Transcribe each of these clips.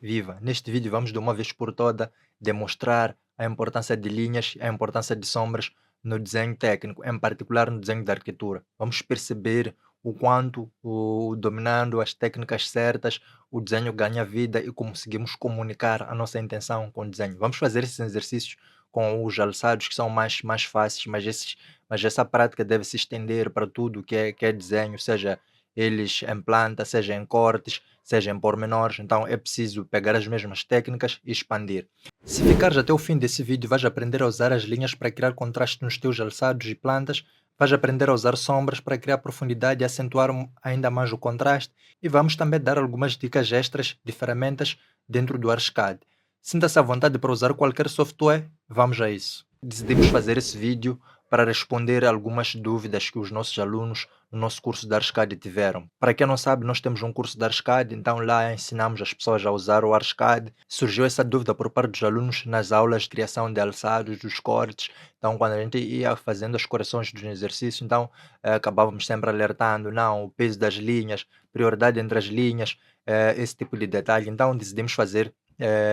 Viva! Neste vídeo vamos de uma vez por toda demonstrar a importância de linhas, a importância de sombras no desenho técnico, em particular no desenho da arquitetura. Vamos perceber o quanto, dominando as técnicas certas, o desenho ganha vida e conseguimos comunicar a nossa intenção com o desenho. Vamos fazer esses exercícios com os alçados que são mais fáceis, mas essa prática deve se estender para tudo que é desenho, seja eles em planta, seja em cortes, seja em pormenores, então é preciso pegar as mesmas técnicas e expandir. Se ficares até o fim desse vídeo, vais aprender a usar as linhas para criar contraste nos teus alçados e plantas, vais aprender a usar sombras para criar profundidade e acentuar ainda mais o contraste, e vamos também dar algumas dicas extras de ferramentas dentro do Archicad. Sinta-se à vontade para usar qualquer software, vamos a isso. Decidimos fazer esse vídeo para responder algumas dúvidas que os nossos alunos no nosso curso da Archicad tiveram. Para quem não sabe, nós temos um curso da Archicad, então lá ensinamos as pessoas a usar o Archicad. Surgiu essa dúvida por parte dos alunos nas aulas de criação de alçados, dos cortes. Então, quando a gente ia fazendo as correções dos exercícios, então acabávamos sempre alertando, não, o peso das linhas, prioridade entre as linhas, esse tipo de detalhe. Então, decidimos fazer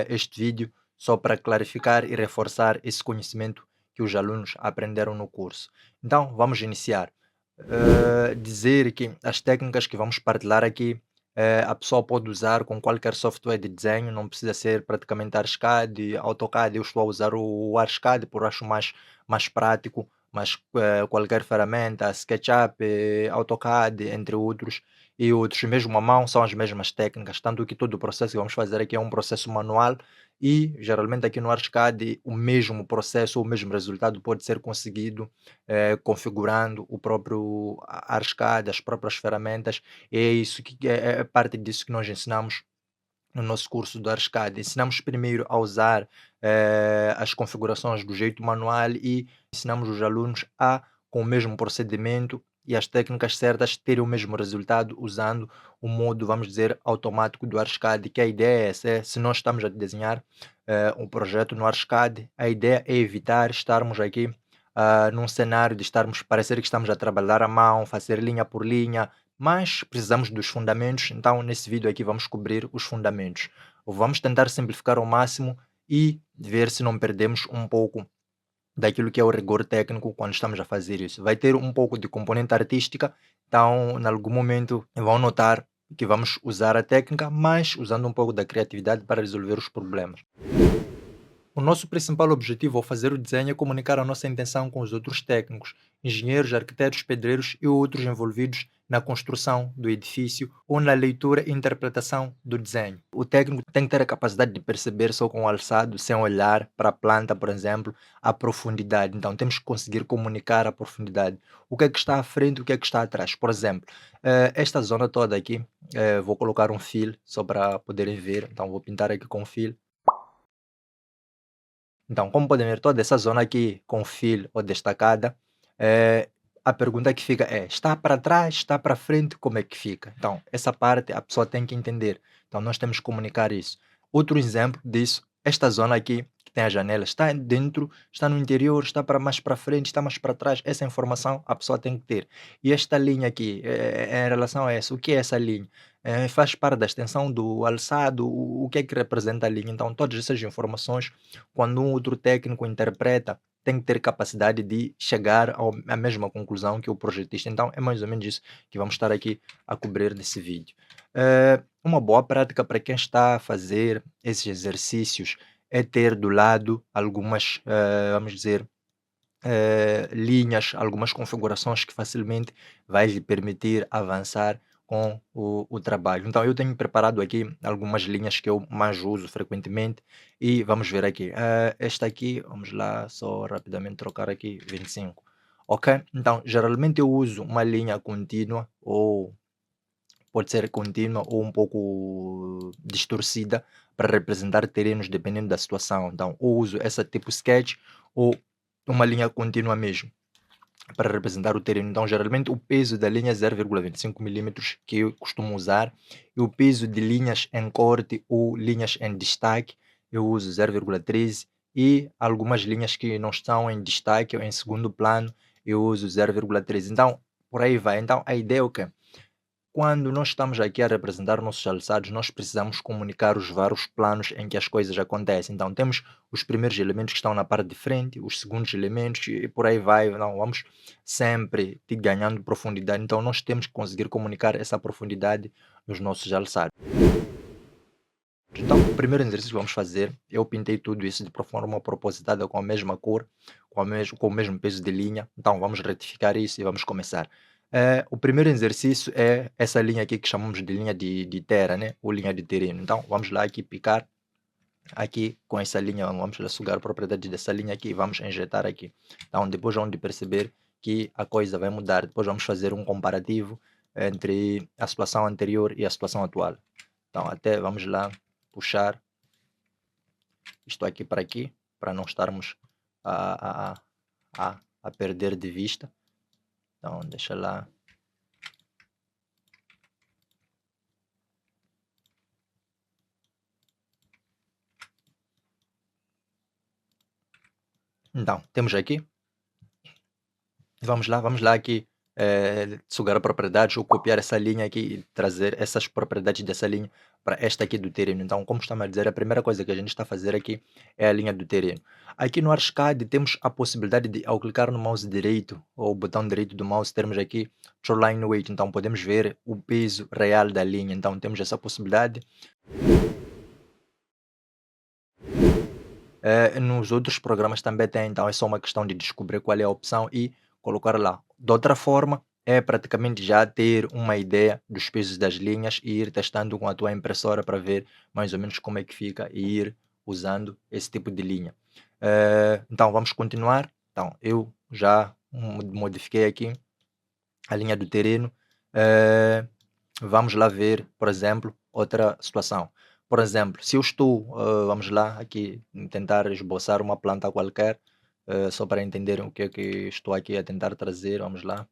este vídeo só para clarificar e reforçar esse conhecimento que os alunos aprenderam no curso. Então, vamos iniciar. Dizer que as técnicas que vamos partilhar aqui, a pessoa pode usar com qualquer software de desenho, não precisa ser praticamente Archicad, AutoCAD. Eu estou a usar o Archicad por acho mais prático, mas qualquer ferramenta, SketchUp, AutoCAD, entre outros, e outros, mesmo a mão, são as mesmas técnicas, tanto que todo o processo que vamos fazer aqui é um processo manual e geralmente aqui no Archicad o mesmo processo, o mesmo resultado pode ser conseguido configurando o próprio Archicad, as próprias ferramentas, e é isso que é parte disso que nós ensinamos no nosso curso do Archicad. Ensinamos primeiro a usar as configurações do jeito manual e ensinamos os alunos a, com o mesmo procedimento e as técnicas certas, terem o mesmo resultado usando o modo, vamos dizer, automático do Archicad, que a ideia é essa, se nós estamos a desenhar um projeto no Archicad, a ideia é evitar estarmos aqui num cenário de estarmos, parecer que estamos a trabalhar à mão, fazer linha por linha, mas precisamos dos fundamentos, então nesse vídeo aqui vamos cobrir os fundamentos. Vamos tentar simplificar ao máximo e ver se não perdemos um pouco daquilo que é o rigor técnico quando estamos a fazer isso. Vai ter um pouco de componente artística, então em algum momento vão notar que vamos usar a técnica, mas usando um pouco da criatividade para resolver os problemas. O nosso principal objetivo ao fazer o desenho é comunicar a nossa intenção com os outros técnicos, engenheiros, arquitetos, pedreiros e outros envolvidos na construção do edifício ou na leitura e interpretação do desenho. O técnico tem que ter a capacidade de perceber só com o alçado, sem olhar para a planta, por exemplo, a profundidade. Então temos que conseguir comunicar a profundidade. O que é que está à frente, o que é que está atrás. Por exemplo, esta zona toda aqui, vou colocar um fio só para poderem ver. Então vou pintar aqui com fio. Então, como podem ver, toda essa zona aqui com fio ou destacada, eh, a pergunta que fica é: está para trás, está para frente, como é que fica? Então, essa parte a pessoa tem que entender. Então, nós temos que comunicar isso. Outro exemplo disso, esta zona aqui, que tem a janela, está dentro, está no interior, está para mais para frente, está mais para trás. Essa informação a pessoa tem que ter. E esta linha aqui, em relação a essa, o que é essa linha? Faz parte da extensão do alçado, o que é que representa a linha? Então, todas essas informações quando um outro técnico interpreta, tem que ter capacidade de chegar à mesma conclusão que o projetista. Então, é mais ou menos isso que vamos estar aqui a cobrir nesse vídeo. Uma boa prática para quem está a fazer esses exercícios é ter do lado algumas, vamos dizer, linhas, algumas configurações que facilmente vai lhe permitir avançar com o trabalho. Então, eu tenho preparado aqui algumas linhas que eu mais uso frequentemente e vamos ver aqui. Esta aqui, vamos lá, só rapidamente trocar aqui 25. Ok? Então, geralmente eu uso uma linha contínua ou pode ser contínua ou um pouco distorcida para representar terrenos dependendo da situação. Então, ou uso essa tipo sketch ou uma linha contínua mesmo para representar o terreno. Então, geralmente o peso da linha é 0,25 milímetros que eu costumo usar e o peso de linhas em corte ou linhas em destaque eu uso 0,13 e algumas linhas que não estão em destaque ou em segundo plano eu uso 0,13. Então, por aí vai. Então, a ideia é o quê? quando nós estamos aqui a representar nossos alçados, nós precisamos comunicar os vários planos em que as coisas acontecem. Então, temos os primeiros elementos que estão na parte de frente, os segundos elementos e por aí vai. Não, vamos sempre ganhando profundidade. Então, nós temos que conseguir comunicar essa profundidade nos nossos alçados. Então, o primeiro exercício que vamos fazer, eu pintei tudo isso de forma propositada com a mesma cor, com o mesmo peso de linha. Então, vamos retificar isso e vamos começar. O primeiro exercício é essa linha aqui que chamamos de linha de terra, né? Ou linha de terreno. Então, vamos lá aqui picar aqui com essa linha, vamos lá sugar a propriedade dessa linha aqui e vamos injetar aqui. Então, depois vamos perceber que a coisa vai mudar. Depois vamos fazer um comparativo entre a situação anterior e a situação atual. Então, até vamos lá puxar isto aqui, para não estarmos a, a, a perder de vista. Então, deixa lá. Então, temos aqui. Vamos lá aqui sugar propriedades ou copiar essa linha aqui e trazer essas propriedades dessa linha para esta aqui do terreno. Então, como estamos a dizer, a primeira coisa que a gente está a fazer aqui é a linha do terreno. Aqui no Archicad temos a possibilidade de, ao clicar no mouse direito ou botão direito do mouse, termos aqui Show Line Weight. Então, podemos ver o peso real da linha. Então, temos essa possibilidade. Nos outros programas também tem, então é só uma questão de descobrir qual é a opção e colocar lá. De outra forma, é praticamente já ter uma ideia dos pesos das linhas e ir testando com a tua impressora para ver mais ou menos como é que fica e ir usando esse tipo de linha. Então vamos continuar. Então eu já modifiquei aqui a linha do terreno. Vamos lá ver, por exemplo, outra situação. Por exemplo, se eu estou, vamos lá, aqui tentar esboçar uma planta qualquer, só para entender o que é que estou aqui a tentar trazer, vamos lá.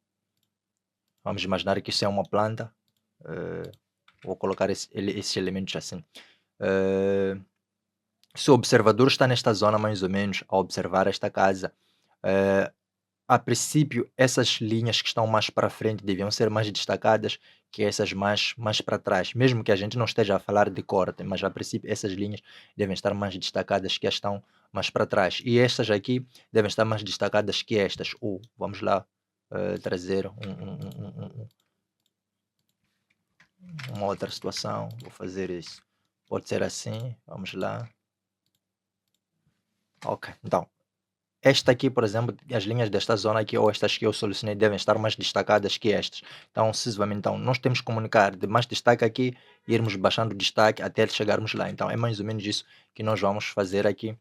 Vamos imaginar que isso é uma planta. Vou colocar esses elementos assim. Eh, Se o observador está nesta zona mais ou menos a observar esta casa, eh, a princípio, essas linhas que estão mais para frente deviam ser mais destacadas que essas mais para trás. Mesmo que a gente não esteja a falar de corte, mas a princípio essas linhas devem estar mais destacadas que as estão mais para trás. E estas aqui devem estar mais destacadas que estas. Ou vamos lá trazer uma outra situação. Vou fazer isso. Pode ser assim. Vamos lá. Ok. Então, esta aqui, por exemplo, as linhas desta zona aqui, ou estas que eu solucionei, devem estar mais destacadas que estas. Então, sucessivamente, então, nós temos que comunicar de mais destaque aqui e irmos baixando o destaque até chegarmos lá. Então, é mais ou menos isso que nós vamos fazer aqui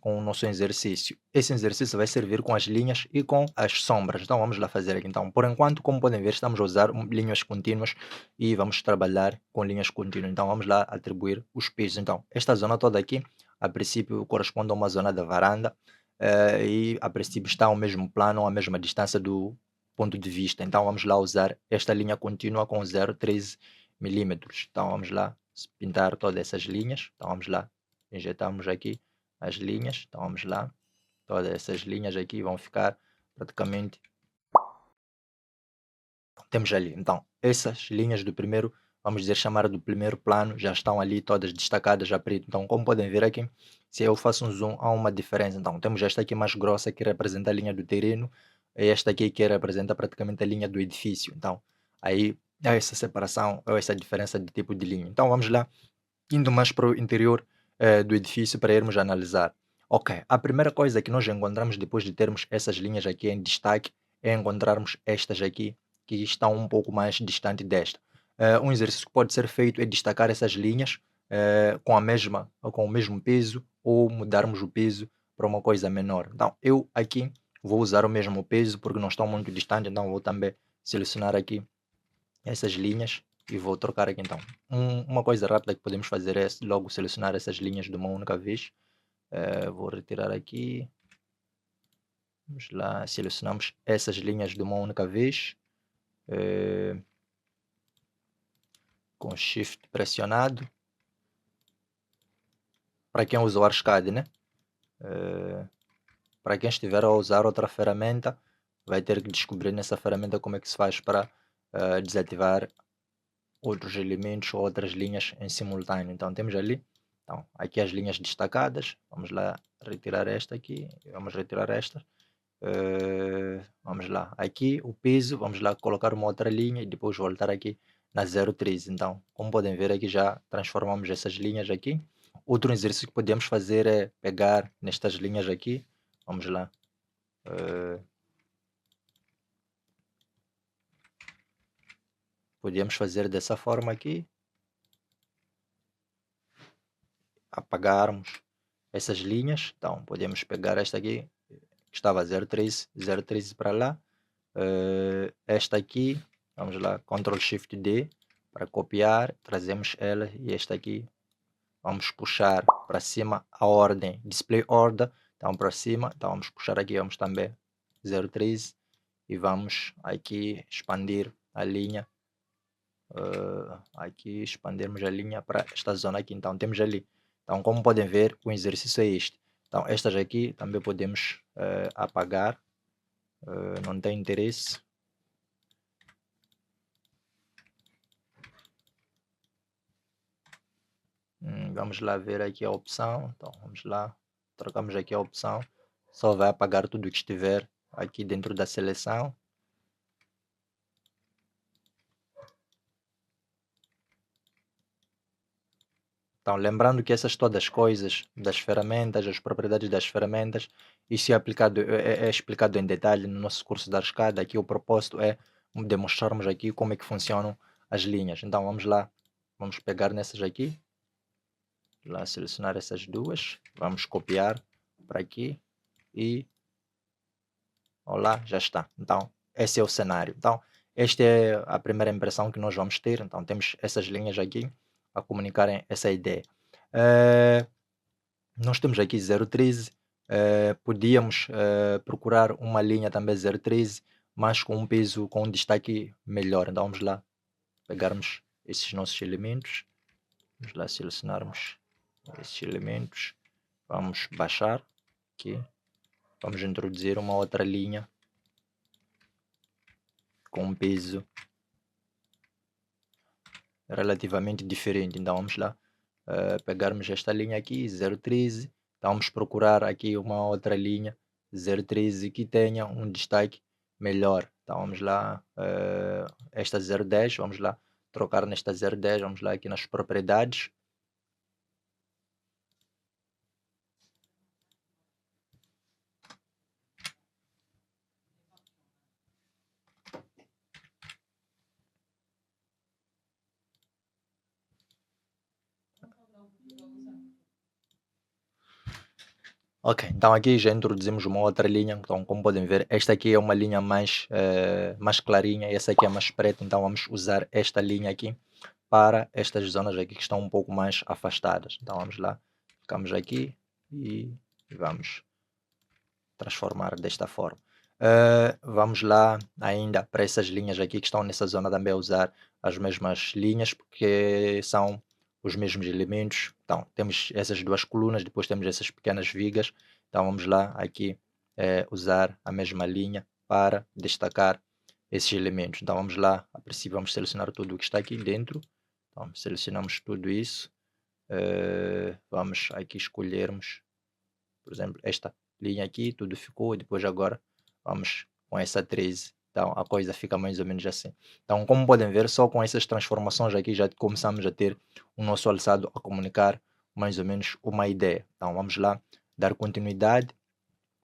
com o nosso exercício. Esse exercício vai servir com as linhas e com as sombras. Então, vamos lá fazer aqui. Então, por enquanto, como podem ver, estamos a usar linhas contínuas e vamos trabalhar com linhas contínuas. Então, vamos lá atribuir os pesos. Então, esta zona toda aqui, a princípio, corresponde a uma zona da varanda e a princípio está ao mesmo plano, à mesma distância do ponto de vista. Então vamos lá usar esta linha contínua com 0,13 milímetros. Então vamos lá pintar todas essas linhas. Então vamos lá, injetamos aqui as linhas. Então vamos lá, todas essas linhas aqui vão ficar praticamente. Temos ali, então, essas linhas do primeiro, vamos dizer, chamar do primeiro plano, já estão ali todas destacadas a preto. Então, como podem ver aqui, se eu faço um zoom, há uma diferença. Então, temos esta aqui mais grossa que representa a linha do terreno, e esta aqui que representa praticamente a linha do edifício. Então, aí há essa separação, ou essa diferença de tipo de linha. Então, vamos lá, indo mais para o interior do edifício para irmos analisar. Ok, a primeira coisa que nós encontramos depois de termos essas linhas aqui em destaque é encontrarmos estas aqui que estão um pouco mais distante desta. Um exercício que pode ser feito é destacar essas linhas com o mesmo peso ou mudarmos o peso para uma coisa menor. Então, eu aqui vou usar o mesmo peso porque não estão muito distantes, então vou também selecionar aqui essas linhas e vou trocar aqui então. Uma coisa rápida que podemos fazer é logo selecionar essas linhas de uma única vez. Vou retirar aqui. Vamos lá, selecionamos essas linhas de uma única vez. Com Shift pressionado. Para quem usa o Archicad, né? Para quem estiver a usar outra ferramenta, vai ter que descobrir nessa ferramenta como é que se faz para desativar outros elementos ou outras linhas em simultâneo. Então temos ali, então, aqui as linhas destacadas, vamos lá retirar esta aqui, vamos retirar esta. Vamos lá, aqui o piso, vamos lá colocar uma outra linha e depois voltar aqui na 0,13. Então, como podem ver aqui já transformamos essas linhas aqui. Outro exercício que podemos fazer é pegar nestas linhas aqui, vamos lá. Podemos fazer dessa forma aqui, apagarmos essas linhas. Então, podemos pegar esta aqui, que estava 0,13, 0,13 para lá. Esta aqui, vamos lá, Ctrl Shift D para copiar, trazemos ela e esta aqui vamos puxar para cima a ordem, display order, então para cima, então vamos puxar aqui, vamos também 0,13 e vamos aqui expandir a linha, aqui expandirmos a linha para esta zona aqui, então temos ali, então como podem ver o exercício é este, então estas aqui também podemos apagar, não tem interesse. Vamos lá ver aqui a opção, então vamos lá, trocamos aqui a opção, só vai apagar tudo que estiver aqui dentro da seleção. Então, lembrando que essas todas as coisas das ferramentas, as propriedades das ferramentas, isso é aplicado, é explicado em detalhe no nosso curso da Arcada. Aqui o propósito é demonstrarmos aqui como é que funcionam as linhas. Então, vamos lá, vamos pegar nessas aqui, lá selecionar essas duas, vamos copiar para aqui e olá, já está. Então, esse é o cenário. Então, esta é a primeira impressão que nós vamos ter. Então, temos essas linhas aqui a comunicarem essa ideia. Nós temos aqui 0,13. Podíamos procurar uma linha também 0,13, mas com um peso, com um destaque melhor. Então, vamos lá pegarmos esses nossos elementos. Vamos lá selecionarmos esses elementos. Vamos baixar aqui. Vamos introduzir uma outra linha com um peso relativamente diferente. Então vamos lá pegarmos esta linha aqui, 0,13. Então vamos procurar aqui uma outra linha 0,13 que tenha um destaque melhor. Então vamos lá, esta 0,10, vamos lá trocar nesta 0,10, vamos lá aqui nas propriedades. Ok, então aqui já introduzimos uma outra linha, então como podem ver, esta aqui é uma linha mais clarinha e essa aqui é mais preta, então vamos usar esta linha aqui para estas zonas aqui que estão um pouco mais afastadas. Então vamos lá, ficamos aqui e vamos transformar desta forma. Vamos lá ainda para essas linhas aqui que estão nessa zona também a usar as mesmas linhas, porque são os mesmos elementos. Então, temos essas duas colunas, depois temos essas pequenas vigas. Então, vamos lá aqui usar a mesma linha para destacar esses elementos. Então, vamos lá, a princípio vamos selecionar tudo o que está aqui dentro. Então, selecionamos tudo isso. Vamos aqui escolhermos, por exemplo, esta linha aqui, tudo ficou, depois agora vamos com essa 13. Então a coisa fica mais ou menos assim. Então, como podem ver, só com essas transformações aqui já começamos a ter o nosso alçado a comunicar mais ou menos uma ideia. Então vamos lá dar continuidade.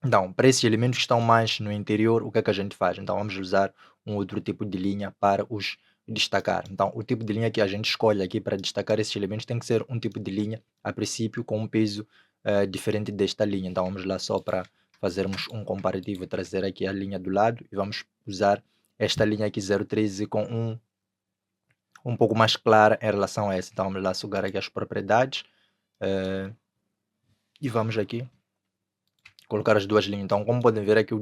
Então, para esses elementos que estão mais no interior, o que é que a gente faz? Então vamos usar um outro tipo de linha para os destacar. Então o tipo de linha que a gente escolhe aqui para destacar esses elementos tem que ser um tipo de linha, a princípio, com um peso diferente desta linha. Então vamos lá só para fazermos um comparativo, trazer aqui a linha do lado e vamos usar esta linha aqui 0,13 com um pouco mais clara em relação a essa. Então vamos lá sugar aqui as propriedades e vamos aqui colocar as duas linhas. Então, como podem ver aqui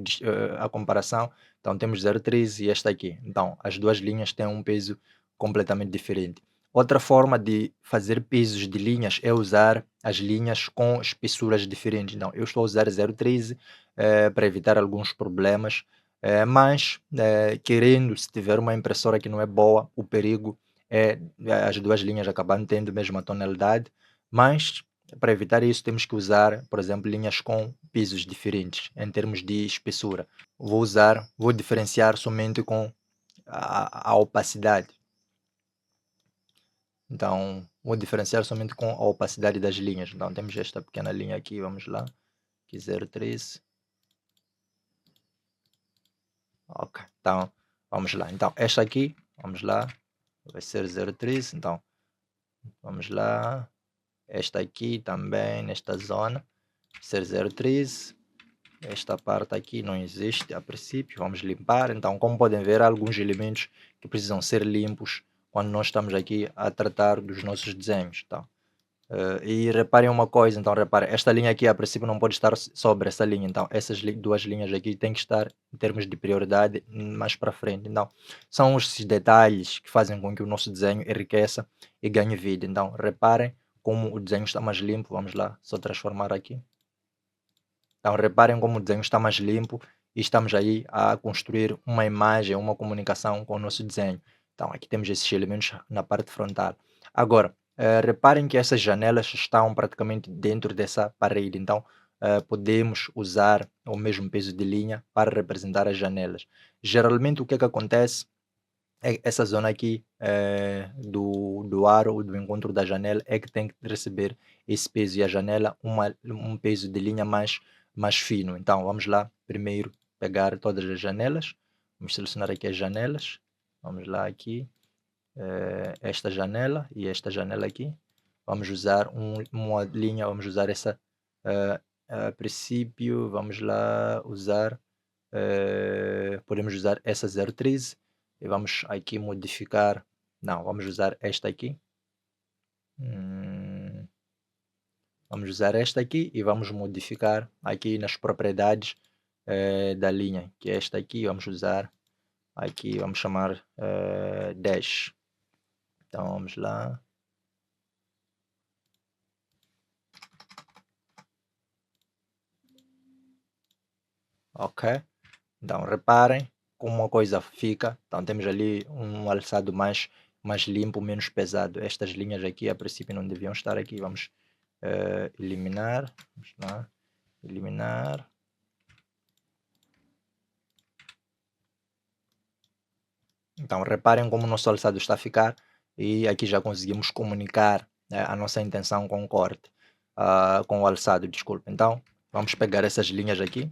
a comparação, então temos 0,13 e esta aqui. Então, as duas linhas têm um peso completamente diferente. Outra forma de fazer pesos de linhas é usar as linhas com espessuras diferentes. Então, eu estou a usar 0,13 para evitar alguns problemas, mas querendo, se tiver uma impressora que não é boa, o perigo as duas linhas acabam tendo a mesma tonalidade, mas para evitar isso temos que usar, por exemplo, linhas com pisos diferentes em termos de espessura. Vou diferenciar somente com a opacidade. Então, vou diferenciar somente com a opacidade das linhas. Então, temos esta pequena linha aqui, vamos lá, aqui 0,13. Ok, então, vamos lá. Então, esta aqui, vamos lá, vai ser 0,13. Então, vamos lá. Esta aqui também, nesta zona, ser 0,13. Esta parte aqui não existe a princípio, vamos limpar. Então, como podem ver, há alguns elementos que precisam ser limpos quando nós estamos aqui a tratar dos nossos desenhos. Então, e reparem uma coisa, então reparem, esta linha aqui a princípio não pode estar sobre essa linha, então essas duas linhas aqui têm que estar em termos de prioridade mais para frente. Então, são esses detalhes que fazem com que o nosso desenho enriqueça e ganhe vida. Então, reparem como o desenho está mais limpo. Vamos lá, só transformar aqui. Então, reparem como o desenho está mais limpo e estamos aí a construir uma imagem, uma comunicação com o nosso desenho. Então, aqui temos esses elementos na parte frontal. Agora, reparem que essas janelas estão praticamente dentro dessa parede. Então, podemos usar o mesmo peso de linha para representar as janelas. Geralmente, o que é que acontece? Essa zona aqui do aro, do encontro da janela, é que tem que receber esse peso, e a janela um peso de linha mais fino. Então, vamos lá, primeiro pegar todas as janelas, vamos selecionar aqui as janelas, vamos lá aqui, esta janela e esta janela aqui, vamos usar uma linha, vamos usar essa, a princípio, vamos lá usar, podemos usar essa 0,13 e vamos aqui modificar, não, vamos usar esta aqui, vamos usar esta aqui e vamos modificar aqui nas propriedades da linha, que é esta aqui, vamos usar aqui, vamos chamar 10. Então vamos lá. Ok, então reparem como uma coisa fica. Então temos ali um alçado mais limpo, menos pesado. Estas linhas aqui a princípio não deviam estar aqui. Vamos eliminar, vamos lá, eliminar. Então reparem como o nosso alçado está a ficar, e aqui já conseguimos comunicar a nossa intenção com o corte, com o alçado, desculpa. Então vamos pegar essas linhas aqui.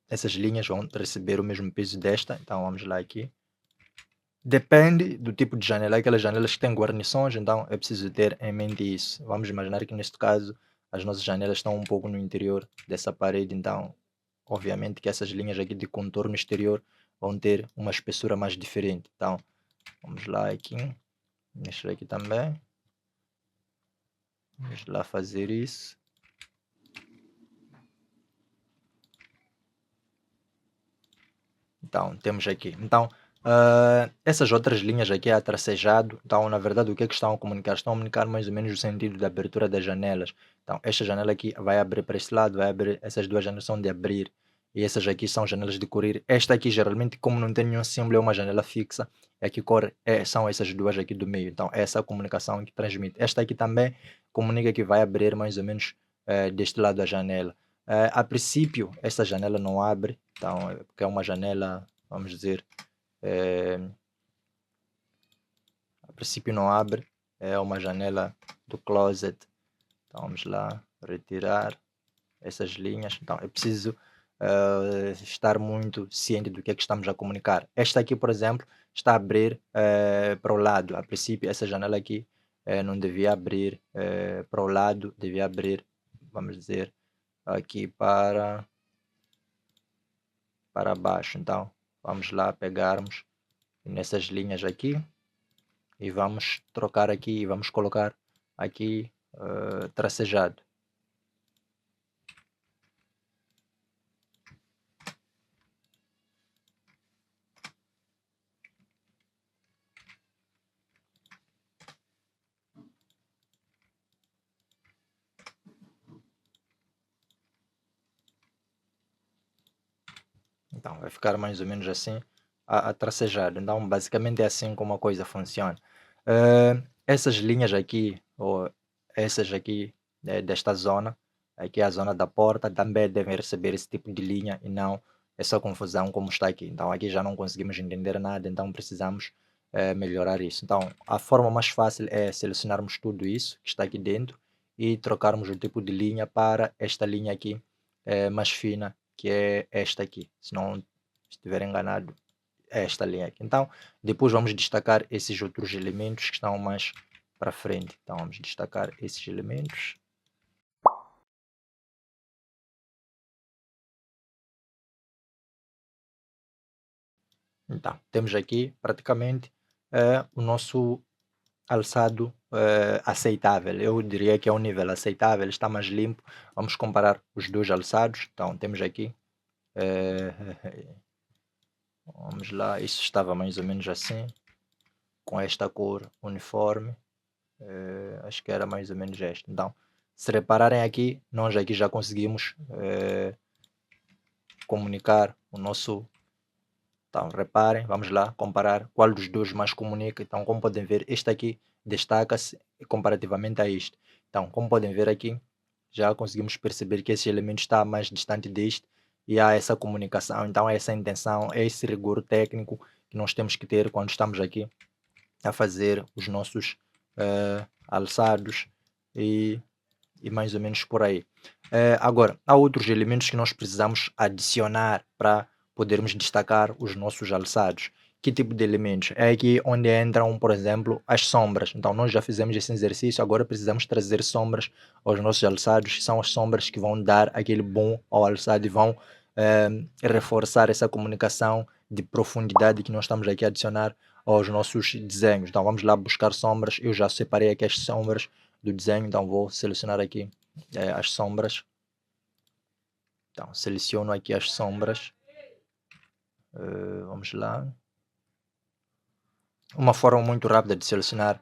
Essas linhas vão receber o mesmo peso desta. Então vamos lá aqui. Depende do tipo de janela. Aquelas janelas que têm guarnições, então é preciso ter em mente isso. Vamos imaginar que neste caso as nossas janelas estão um pouco no interior dessa parede, então obviamente que essas linhas aqui de contorno exterior vão ter uma espessura mais diferente. Então vamos lá aqui, mexer aqui também. Vamos lá fazer isso. Então temos aqui. Então essas outras linhas aqui é tracejado. Então, na verdade, o que é que estão a comunicar? Estão a comunicar mais ou menos o sentido da abertura das janelas. Então, esta janela aqui vai abrir para este lado, vai abrir, essas duas janelas são de abrir, e essas aqui são janelas de correr. Esta aqui, geralmente, como não tem nenhum símbolo, é uma janela fixa, e aqui corre, são essas duas aqui do meio. Então, essa é a comunicação que transmite. Esta aqui também comunica que vai abrir mais ou menos deste lado da janela. A princípio, esta janela não abre, então, porque é uma janela, vamos dizer, a princípio não abre, é uma janela do closet. Então vamos lá retirar essas linhas. Então é preciso estar muito ciente do que é que estamos a comunicar. Esta aqui, por exemplo, está a abrir para o lado. A princípio essa janela aqui não devia abrir para o lado, devia abrir, vamos dizer, aqui para baixo. Então vamos lá pegarmos nessas linhas aqui e vamos trocar aqui e vamos colocar aqui tracejado. Então vai ficar mais ou menos assim a tracejado. Então basicamente é assim como a coisa funciona. Essas linhas aqui, ou essas aqui, desta zona, aqui é a zona da porta, também devem receber esse tipo de linha e não essa confusão como está aqui. Então aqui já não conseguimos entender nada, então precisamos melhorar isso. Então a forma mais fácil é selecionarmos tudo isso que está aqui dentro e trocarmos o tipo de linha para esta linha aqui mais fina, que é esta aqui. Se não estiver enganado, é esta linha aqui. Então, depois vamos destacar esses outros elementos que estão mais para frente. Então, vamos destacar esses elementos. Então, temos aqui praticamente o nosso alçado aceitável. Eu diria que é um nível aceitável, está mais limpo. Vamos comparar os dois alçados. Então, temos aqui. eh, vamos lá, isso estava mais ou menos assim, com esta cor uniforme. Acho que era mais ou menos esta. Então, se repararem aqui, nós aqui já conseguimos comunicar o nosso. Então, reparem, vamos lá comparar qual dos dois mais comunica. Então, como podem ver, este aqui destaca-se comparativamente a este. Então, como podem ver aqui, já conseguimos perceber que esse elemento está mais distante deste e há essa comunicação. Então, há essa intenção, é esse rigor técnico que nós temos que ter quando estamos aqui a fazer os nossos alçados e mais ou menos por aí. Agora, há outros elementos que nós precisamos adicionar para podermos destacar os nossos alçados. Que tipo de elementos? É aqui onde entram, por exemplo, as sombras. Então, nós já fizemos esse exercício, agora precisamos trazer sombras aos nossos alçados, que são as sombras que vão dar aquele bom ao alçado e vão reforçar essa comunicação de profundidade que nós estamos aqui a adicionar aos nossos desenhos. Então, vamos lá buscar sombras. Eu já separei aqui as sombras do desenho, então vou selecionar aqui as sombras. Então, seleciono aqui as sombras. Vamos lá. Uma forma muito rápida de selecionar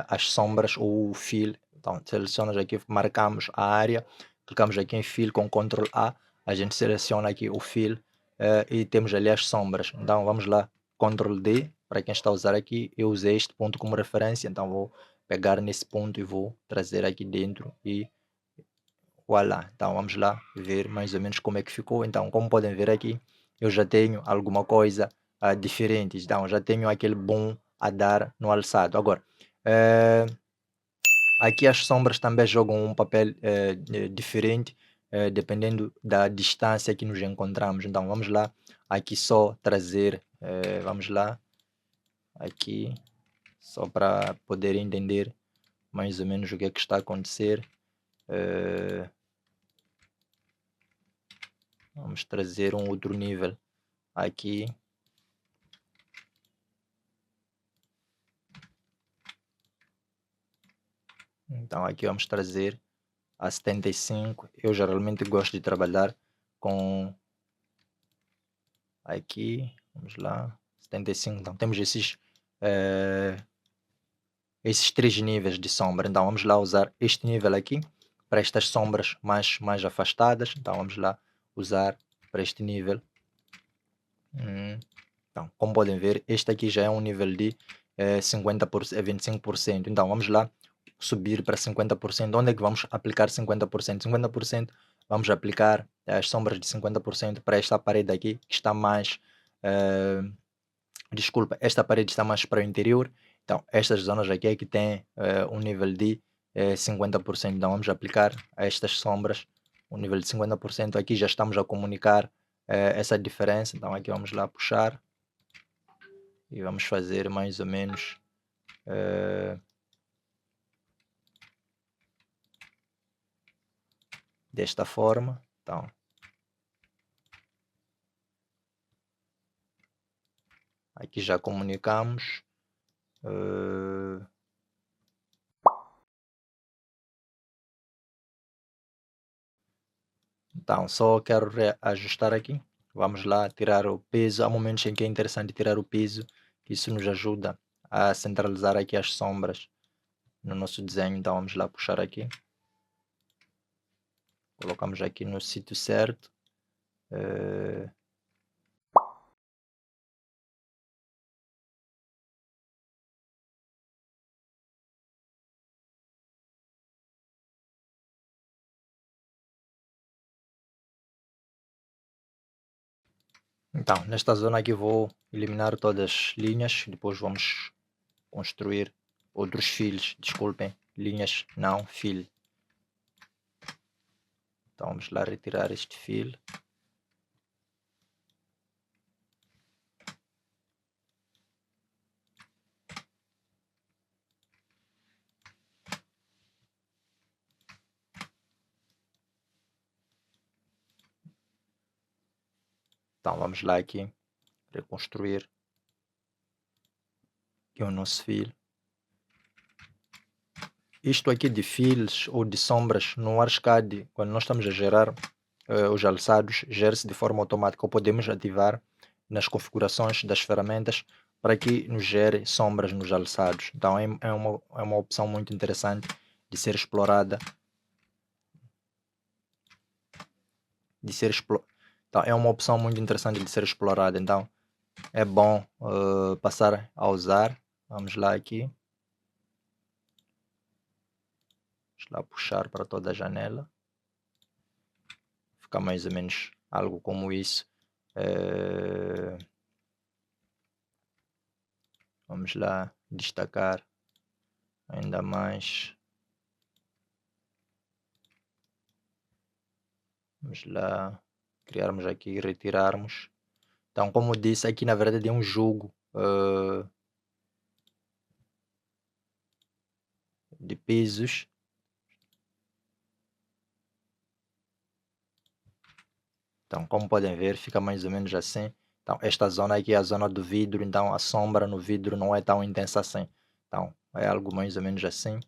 as sombras ou o fill. Então, selecionamos aqui, marcamos a área, clicamos aqui em fill com Ctrl A, a gente seleciona aqui o fill e temos ali as sombras. Então, vamos lá, Ctrl D, para quem está a usar aqui, eu usei este ponto como referência, então vou pegar nesse ponto e vou trazer aqui dentro e voilà. Então vamos lá ver mais ou menos como é que ficou. Então, como podem ver aqui, eu já tenho alguma coisa diferente. Então, já tenho aquele bom a dar no alçado. Agora, eh, aqui as sombras também jogam um papel diferente, dependendo da distância que nos encontramos. Então, vamos lá, aqui só trazer, vamos lá, aqui, só para poder entender mais ou menos o que é que está a acontecer. Eh, Vamos trazer um outro nível aqui. Então aqui vamos trazer a 75. Eu geralmente gosto de trabalhar com aqui, vamos lá, 75. Então temos esses três níveis de sombra. Então vamos lá usar este nível aqui para estas sombras mais afastadas. Então vamos lá usar para este nível. Então, como podem ver, este aqui já é um nível de 25%. Então vamos lá subir para 50%. Onde é que vamos aplicar 50%? 50% vamos aplicar as sombras de 50% para esta parede aqui, que está mais. eh, Desculpa, esta parede está mais para o interior. Então, estas zonas aqui é que tem um nível de 50%. Então, vamos aplicar a estas sombras um nível de 50%. Aqui já estamos a comunicar essa diferença. Então, aqui vamos lá puxar e vamos fazer mais ou menos. Desta forma. Então, aqui já comunicamos. Então, só quero reajustar aqui. Vamos lá tirar o peso. Há momentos em que é interessante tirar o peso, que isso nos ajuda a centralizar aqui as sombras no nosso desenho. Então, vamos lá puxar aqui. Colocamos aqui no sítio certo. Então, nesta zona aqui vou eliminar todas as linhas, depois vamos construir outros fios, desculpem, linhas não, fio. Então vamos lá retirar este fio. Então vamos lá aqui reconstruir aqui o nosso fio. Isto aqui de fios ou de sombras no ArchiCAD, quando nós estamos a gerar os alçados, gera-se de forma automática ou podemos ativar nas configurações das ferramentas para que nos gere sombras nos alçados. Então é uma opção muito interessante de ser explorada. Então, é uma opção muito interessante de ser explorada. Então é bom passar a usar. Vamos lá aqui. Vamos lá puxar para toda a janela. Fica mais ou menos algo como isso. Vamos lá destacar ainda mais. Vamos lá criarmos aqui e retirarmos. Então, como disse, aqui na verdade é um jogo de pisos. Então, como podem ver, fica mais ou menos assim. Então, esta zona aqui é a zona do vidro, então a sombra no vidro não é tão intensa assim. Então, é algo mais ou menos assim.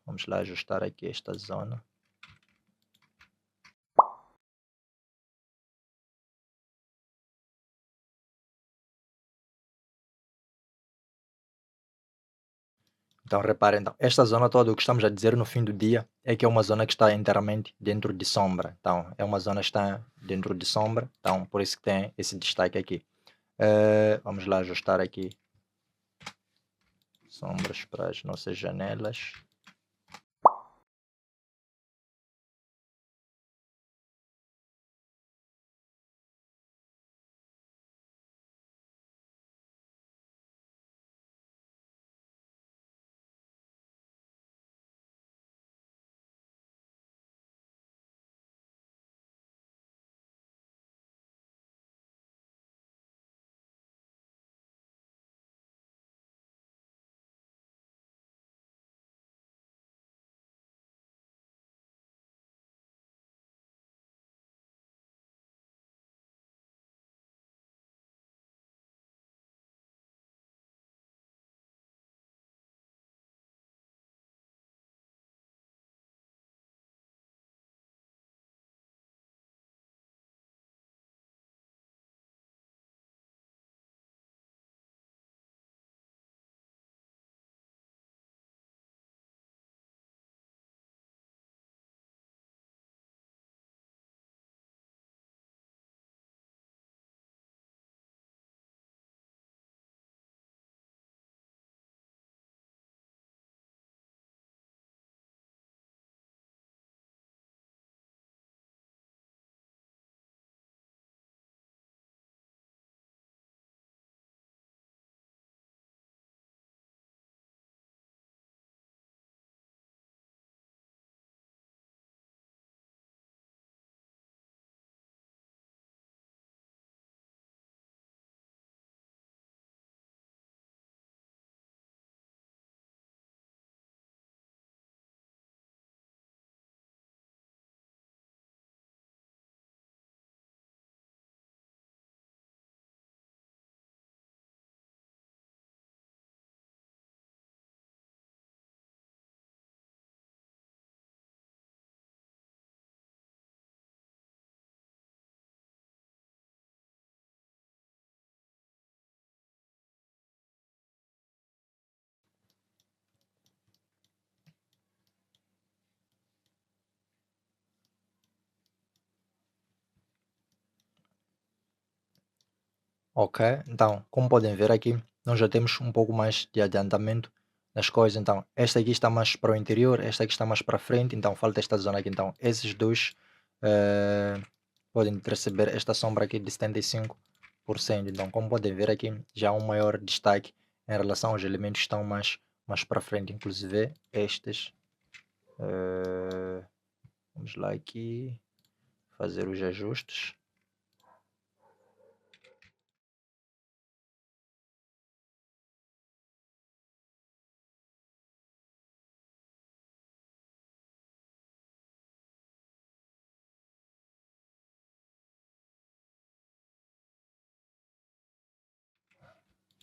Vamos lá ajustar aqui esta zona. Então, reparem, então, esta zona toda, o que estamos a dizer no fim do dia, é que é uma zona que está inteiramente dentro de sombra. Então, é uma zona que está dentro de sombra, então, por isso que tem esse destaque aqui. Vamos lá ajustar aqui sombras para as nossas janelas. Ok, então, como podem ver aqui, nós já temos um pouco mais de adiantamento das coisas. Então, esta aqui está mais para o interior, esta aqui está mais para frente, então falta esta zona aqui. Então, esses dois podem perceber esta sombra aqui de 75%. Então, como podem ver aqui, já há um maior destaque em relação aos elementos que estão mais para frente, inclusive estes. Vamos lá aqui fazer os ajustes.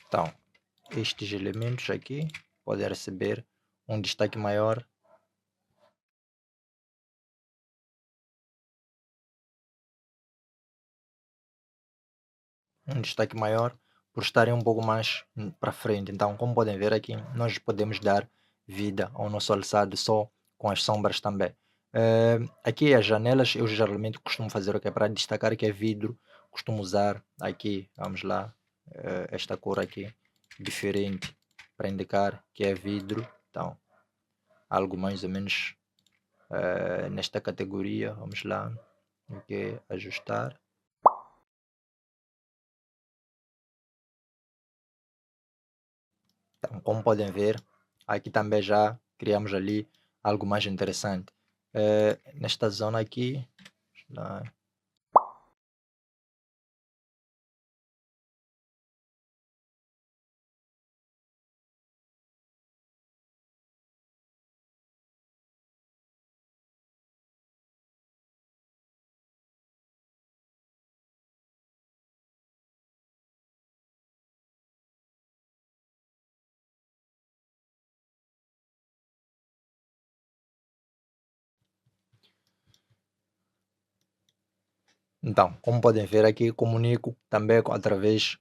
Então, estes elementos aqui podem receber um destaque maior. Um destaque maior por estarem um pouco mais para frente. Então, como podem ver aqui, nós podemos dar vida ao nosso alçado só com as sombras também. Aqui as janelas, eu geralmente costumo fazer o que é para destacar que é vidro, costumo usar aqui, vamos lá, esta cor aqui, diferente, para indicar que é vidro. Então, algo mais ou menos nesta categoria, vamos lá, ok, ajustar. Então, como podem ver, aqui também já criamos ali algo mais interessante. Nesta zona aqui, lá, então, como podem ver aqui, comunico também através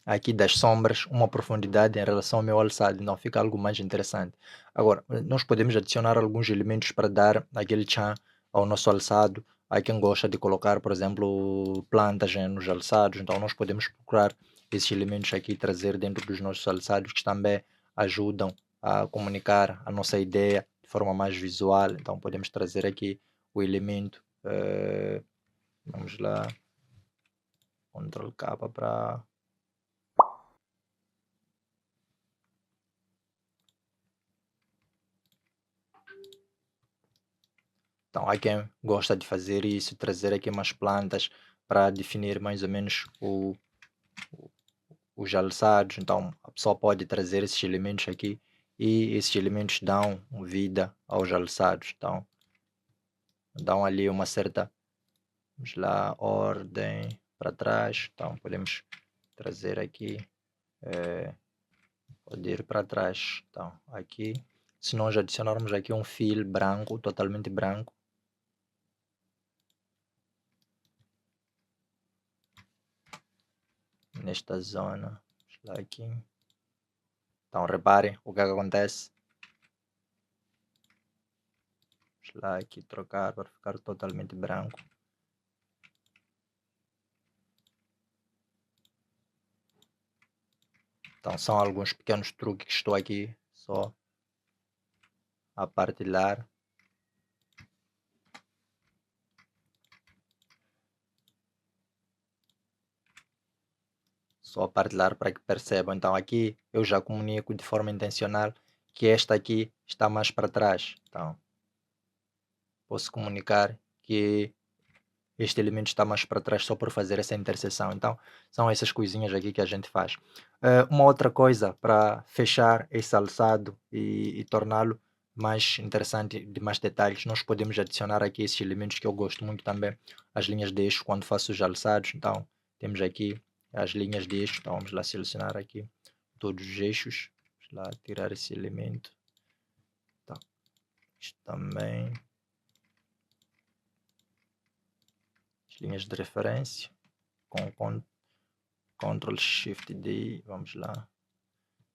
aqui das sombras uma profundidade em relação ao meu alçado, então fica algo mais interessante. Agora, nós podemos adicionar alguns elementos para dar aquele tchan ao nosso alçado. Há quem gosta de colocar, por exemplo, plantas nos alçados, então nós podemos procurar esses elementos aqui e trazer dentro dos nossos alçados que também ajudam a comunicar a nossa ideia de forma mais visual. Então podemos trazer aqui o elemento, vamos lá, Ctrl K para. Então, há quem gosta de fazer isso, trazer aqui umas plantas para definir mais ou menos os alçados. Então, a pessoa pode trazer esses elementos aqui e esses elementos dão vida aos alçados. Então, dão ali uma certa, vamos lá, ordem para trás. Então, podemos trazer aqui, pode ir para trás. Então, aqui, se nós adicionarmos aqui um fio branco, totalmente branco, nesta zona, vamos lá aqui. Então, reparem o que é que acontece. Vamos lá aqui trocar para ficar totalmente branco. Então, são alguns pequenos truques que estou aqui só a partilhar. Só a partilhar para que percebam. Então, aqui eu já comunico de forma intencional que esta aqui está mais para trás. Então, posso comunicar que este elemento está mais para trás só por fazer essa interseção. Então, são essas coisinhas aqui que a gente faz. Uma outra coisa para fechar esse alçado e torná-lo mais interessante, de mais detalhes, nós podemos adicionar aqui esses elementos que eu gosto muito também, as linhas de eixo quando faço os alçados. Então, temos aqui as linhas de eixo. Então, vamos lá selecionar aqui todos os eixos. Vamos lá tirar esse elemento. Então, isto também. As linhas de referência com Ctrl Shift D, vamos lá,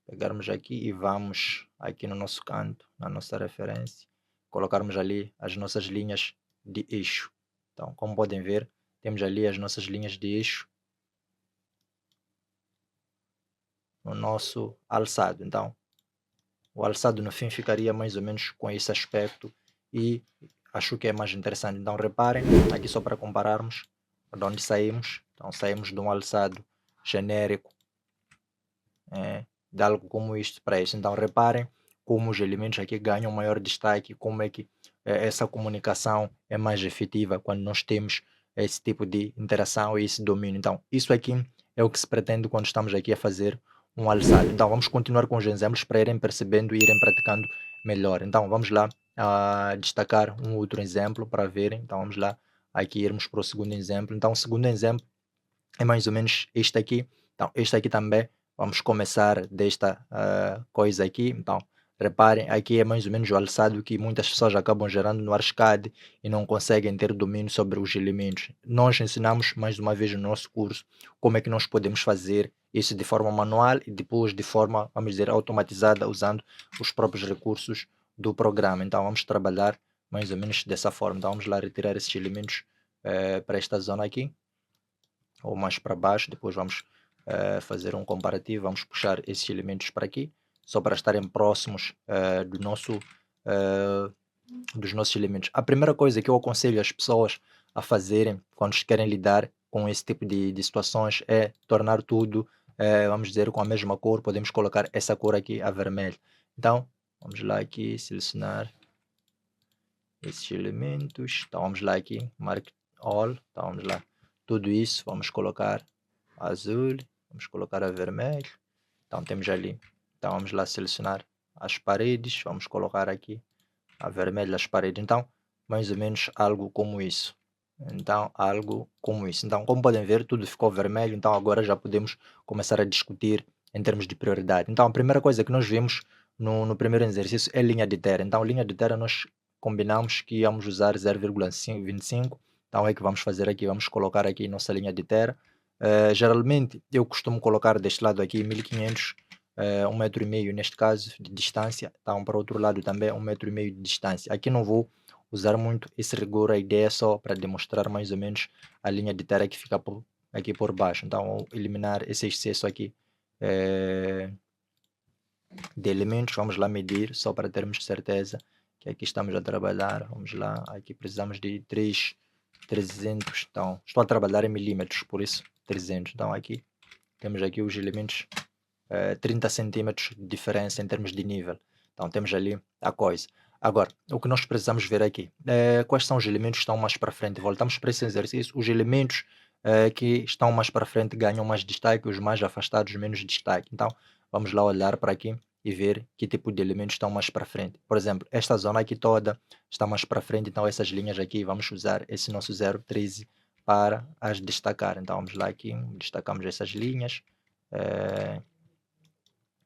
pegarmos aqui e vamos aqui no nosso canto, na nossa referência, colocarmos ali as nossas linhas de eixo. Então, como podem ver, temos ali as nossas linhas de eixo no nosso alçado. Então, o alçado no fim ficaria mais ou menos com esse aspecto e acho que é mais interessante. Então reparem, aqui só para compararmos de onde saímos. Então saímos de um alçado genérico de algo como isto para isto. Então reparem como os elementos aqui ganham maior destaque, como é que essa comunicação é mais efetiva quando nós temos esse tipo de interação e esse domínio. Então isso aqui é o que se pretende quando estamos aqui a fazer um alçado. Então vamos continuar com os exemplos para irem percebendo e irem praticando melhor. Então vamos lá destacar um outro exemplo para verem. Então vamos lá aqui irmos para o segundo exemplo. Então o segundo exemplo é mais ou menos este aqui. Então, este aqui também, vamos começar desta coisa aqui. Então, reparem, aqui é mais ou menos o alçado que muitas pessoas acabam gerando no Arcade e não conseguem ter domínio sobre os elementos. Nós ensinamos mais uma vez no nosso curso como é que nós podemos fazer isso de forma manual e depois de forma, vamos dizer, automatizada, usando os próprios recursos do programa. Então, vamos trabalhar mais ou menos dessa forma. Então, vamos lá retirar esses elementos para esta zona aqui ou mais para baixo, depois vamos fazer um comparativo, vamos puxar esses elementos para aqui, só para estarem próximos eh, dos nossos elementos. A primeira coisa que eu aconselho as pessoas a fazerem quando querem lidar com esse tipo de situações é tornar tudo, vamos dizer, com a mesma cor. Podemos colocar essa cor aqui, a vermelho. Então, vamos lá aqui, selecionar esses elementos. Então, vamos lá aqui, mark all. Então, vamos lá. Tudo isso, vamos colocar azul, vamos colocar a vermelho. Então, temos ali. Então, vamos lá selecionar as paredes. Vamos colocar aqui a vermelho as paredes. Então, mais ou menos algo como isso. Então, algo como isso. Então, como podem ver, tudo ficou vermelho. Então, agora já podemos começar a discutir em termos de prioridade. Então, a primeira coisa que nós vimos no primeiro exercício é linha de terra. Então, linha de terra nós combinamos que íamos usar 0,25. Então, é que vamos fazer aqui. Vamos colocar aqui nossa linha de terra. Geralmente, eu costumo colocar deste lado aqui 1500, 1,5 m neste caso de distância. Então, para o outro lado também 1,5 m de distância. Aqui não vou usar muito esse rigor, a ideia é só para demonstrar mais ou menos a linha de terra que fica aqui por baixo. Então, vou eliminar esse excesso aqui de elementos. Vamos lá medir, só para termos certeza que aqui estamos a trabalhar. Vamos lá, aqui precisamos de 300. Então, estou a trabalhar em milímetros, por isso 300. Então, aqui temos aqui os elementos 30 centímetros de diferença em termos de nível. Então, temos ali a coisa. Agora, o que nós precisamos ver aqui, quais são os elementos que estão mais para frente? Voltamos para esse exercício. Os elementos que estão mais para frente ganham mais destaque, os mais afastados menos destaque. Então, vamos lá olhar para aqui e ver que tipo de elementos estão mais para frente. Por exemplo, esta zona aqui toda está mais para frente, então essas linhas aqui, vamos usar esse nosso 0,13 para as destacar. Então, vamos lá aqui, destacamos essas linhas.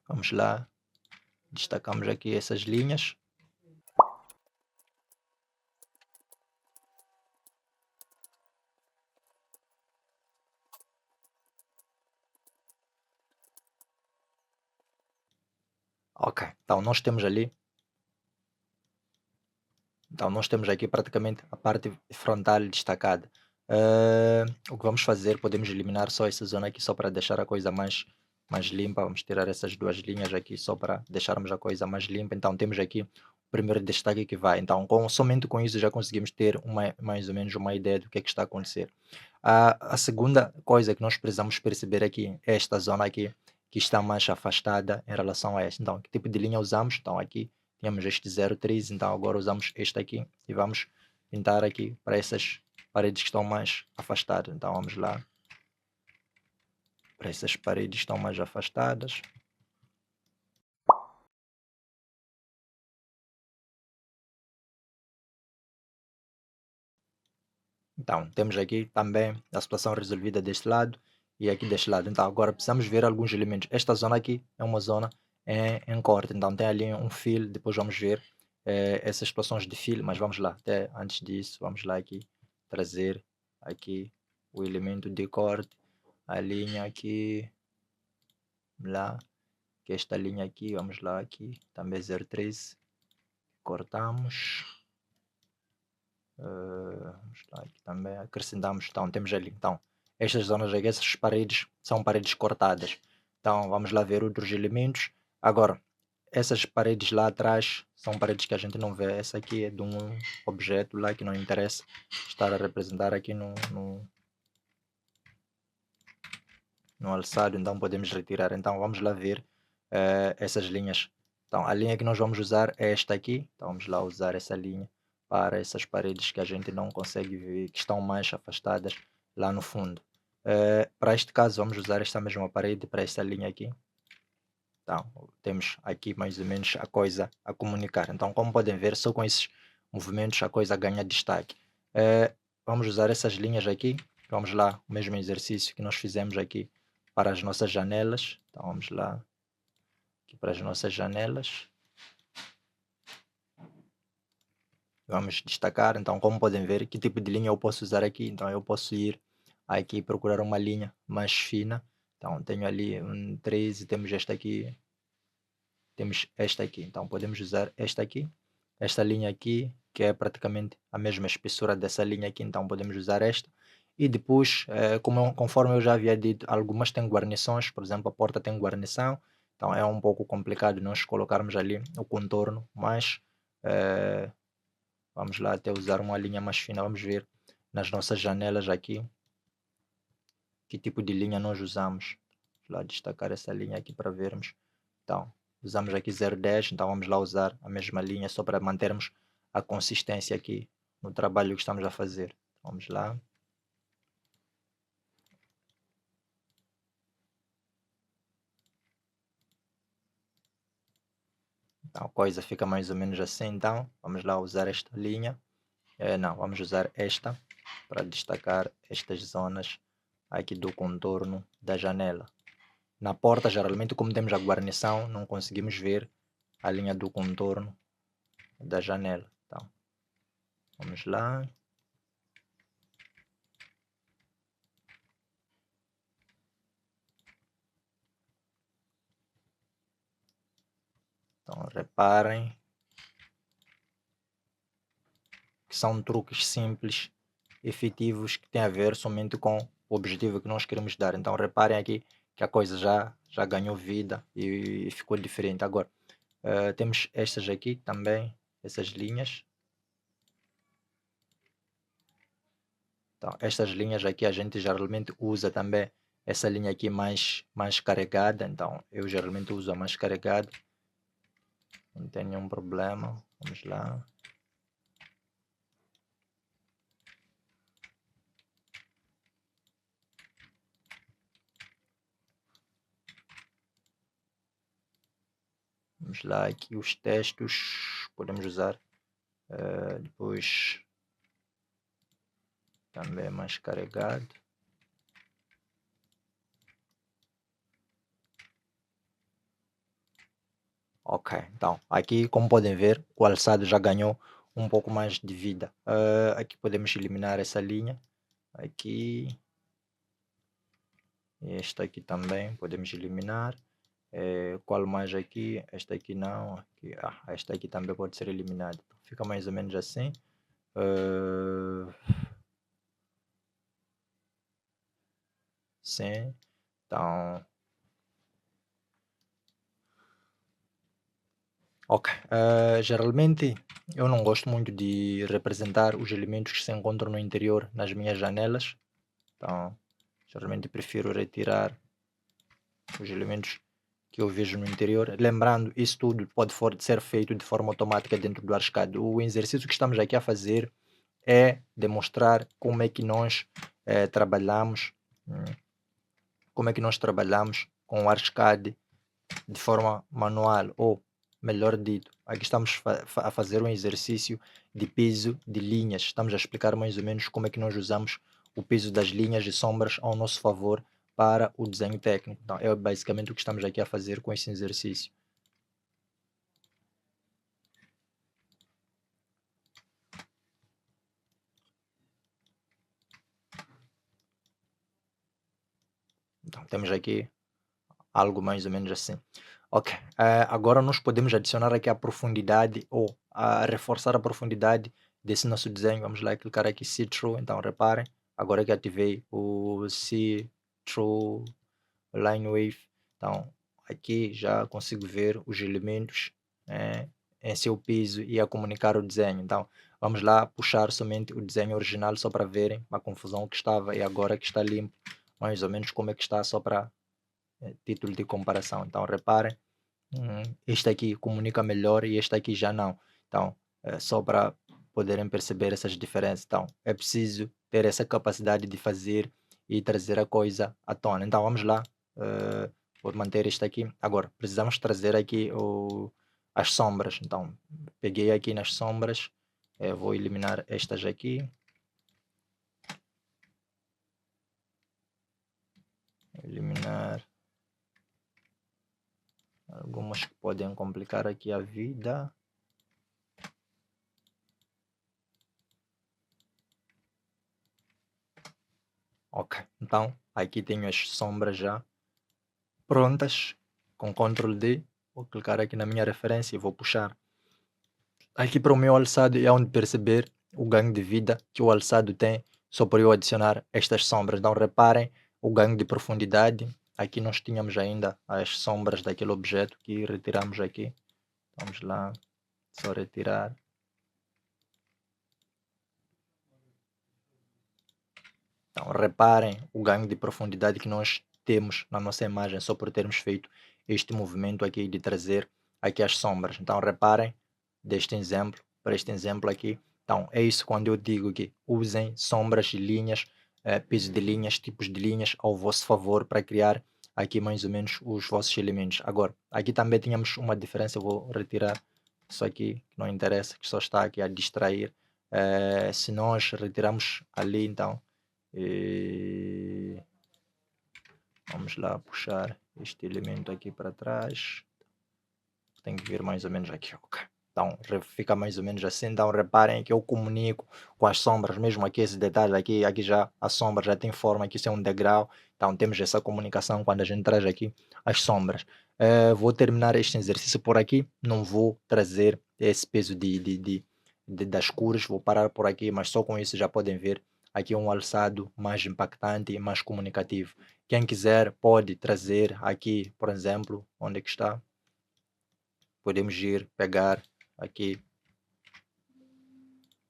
Vamos lá, destacamos aqui essas linhas. Ok, então nós temos ali. Então nós temos aqui praticamente a parte frontal destacada. O que vamos fazer, podemos eliminar só essa zona aqui, só para deixar a coisa mais limpa. Vamos tirar essas duas linhas aqui, só para deixarmos a coisa mais limpa. Então temos aqui o primeiro destaque que vai. Então somente com isso já conseguimos ter mais ou menos uma ideia do que é que está a acontecer. A segunda coisa que nós precisamos perceber aqui é esta zona aqui, que está mais afastada em relação a esta. Então, que tipo de linha usamos? Então, aqui tínhamos este 0,3, então agora usamos este aqui e vamos pintar aqui para essas paredes que estão mais afastadas. Então, vamos lá. Para essas paredes que estão mais afastadas. Então, temos aqui também a situação resolvida deste lado e aqui deste lado. Então, agora precisamos ver alguns elementos. Esta zona aqui é uma zona em corte, então tem ali um fio, depois vamos ver essas situações de fio, mas vamos lá, até antes disso, vamos lá aqui trazer aqui o elemento de corte, a linha aqui, vamos lá, que esta linha aqui, vamos lá aqui, também 0,13, cortamos. Vamos lá, aqui também acrescentamos, então temos ali, então, estas zonas aqui, essas paredes são paredes cortadas. Então vamos lá ver outros elementos. Agora, essas paredes lá atrás são paredes que a gente não vê. Essa aqui é de um objeto lá que não interessa estar a representar aqui no alçado, então podemos retirar. Então vamos lá ver essas linhas. Então a linha que nós vamos usar é esta aqui. Então vamos lá usar essa linha para essas paredes que a gente não consegue ver, que estão mais afastadas lá no fundo. Para este caso vamos usar esta mesma parede para esta linha aqui. Então temos aqui mais ou menos a coisa a comunicar. Então como podem ver, só com esses movimentos a coisa ganha destaque. Vamos usar essas linhas aqui. Vamos lá, o mesmo exercício que nós fizemos aqui para as nossas janelas. Então vamos lá, aqui para as nossas janelas. Vamos destacar, então como podem ver, que tipo de linha eu posso usar aqui. Então eu posso ir aqui procurar uma linha mais fina. Então tenho ali um 13, temos esta aqui, temos esta aqui. Então podemos usar esta aqui, esta linha aqui, que é praticamente a mesma espessura dessa linha aqui. Então podemos usar esta. E depois, conforme eu já havia dito, algumas têm guarnições, por exemplo, a porta tem guarnição. Então é um pouco complicado nós colocarmos ali o contorno, mas vamos lá até usar uma linha mais fina. Vamos ver nas nossas janelas aqui que tipo de linha nós usamos. Vamos lá destacar essa linha aqui para vermos. Então, usamos aqui 0,10, então vamos lá usar a mesma linha só para mantermos a consistência aqui no trabalho que estamos a fazer. Vamos lá. Então, a coisa fica mais ou menos assim. Então, vamos lá usar esta linha. Não, vamos usar esta para destacar estas zonas aqui do contorno da janela. Na porta, geralmente, como temos a guarnição, não conseguimos ver a linha do contorno da janela. Então, vamos lá. Então, reparem que são truques simples, efetivos, que têm a ver somente com o objetivo que nós queremos dar. Então, reparem aqui que a coisa já ganhou vida e ficou diferente. Agora, temos estas aqui também, essas linhas. Então, estas linhas aqui a gente geralmente usa também essa linha aqui mais carregada. Então, eu geralmente uso a mais carregada. Não tem nenhum problema. Vamos lá. Vamos lá aqui os textos. Podemos usar depois também mais carregado. Ok, então aqui como podem ver o alçado já ganhou um pouco mais de vida. Aqui podemos eliminar essa linha. Aqui. Esta aqui também podemos eliminar. Qual mais aqui? Esta aqui não. Aqui, esta aqui também pode ser eliminada. Fica mais ou menos assim. Sim. Então. Ok. Geralmente eu não gosto muito de representar os elementos que se encontram no interior nas minhas janelas. Então, geralmente prefiro retirar os elementos que eu vejo no interior. Lembrando, isso tudo pode ser feito de forma automática dentro do Archicad. O exercício que estamos aqui a fazer é demonstrar como é que nós trabalhamos, como é que nós trabalhamos com o Archicad de forma manual, ou melhor dito, aqui estamos a fazer um exercício de peso de linhas. Estamos a explicar mais ou menos como é que nós usamos o peso das linhas e sombras ao nosso favor para o desenho técnico. Então, é basicamente o que estamos aqui a fazer com esse exercício. Então, temos aqui algo mais ou menos assim. Ok, agora nós podemos adicionar aqui a profundidade ou reforçar a profundidade desse nosso desenho. Vamos lá clicar aqui See Through. Então reparem, agora que ativei o See Through Line Wave. Então aqui já consigo ver os elementos em seu piso e a comunicar o desenho. Então, vamos lá puxar somente o desenho original só para verem a confusão que estava e agora que está limpo, mais ou menos como é que está, só para título de comparação. Então, reparem, este aqui comunica melhor e este aqui já não. Então, só para poderem perceber essas diferenças. Então, é preciso ter essa capacidade de fazer e trazer a coisa à tona. Então, vamos lá. Vou manter este aqui. Agora, precisamos trazer aqui as sombras. Então, peguei aqui nas sombras. Vou eliminar estas aqui. Eliminar algumas que podem complicar aqui a vida. Ok, então aqui tenho as sombras já prontas, com Ctrl D, vou clicar aqui na minha referência e vou puxar. Aqui para o meu alçado é onde perceber o ganho de vida que o alçado tem, só por eu adicionar estas sombras. Então reparem o ganho de profundidade. Aqui nós tínhamos ainda as sombras daquele objeto que retiramos aqui. Vamos lá, só retirar. Então, reparem o ganho de profundidade que nós temos na nossa imagem só por termos feito este movimento aqui de trazer aqui as sombras. Então, reparem deste exemplo para este exemplo aqui. Então, é isso quando eu digo que usem sombras e linhas, piso de linhas, tipos de linhas ao vosso favor para criar aqui mais ou menos os vossos elementos. Agora, aqui também tínhamos uma diferença, eu vou retirar isso aqui, que não interessa, que só está aqui a distrair. Se nós retiramos ali, então, e vamos lá puxar este elemento aqui para trás. Tem que vir mais ou menos aqui, ok. Então fica mais ou menos assim. Então reparem que eu comunico com as sombras, mesmo aqui esse detalhe aqui já a sombra já tem forma, aqui isso é um degrau. Então temos essa comunicação quando a gente traz aqui as sombras. Vou terminar este exercício por aqui, não vou trazer esse peso das cores, vou parar por aqui, mas só com isso já podem ver aqui um alçado mais impactante e mais comunicativo. Quem quiser pode trazer aqui, por exemplo, onde é que está? Podemos ir pegar aqui,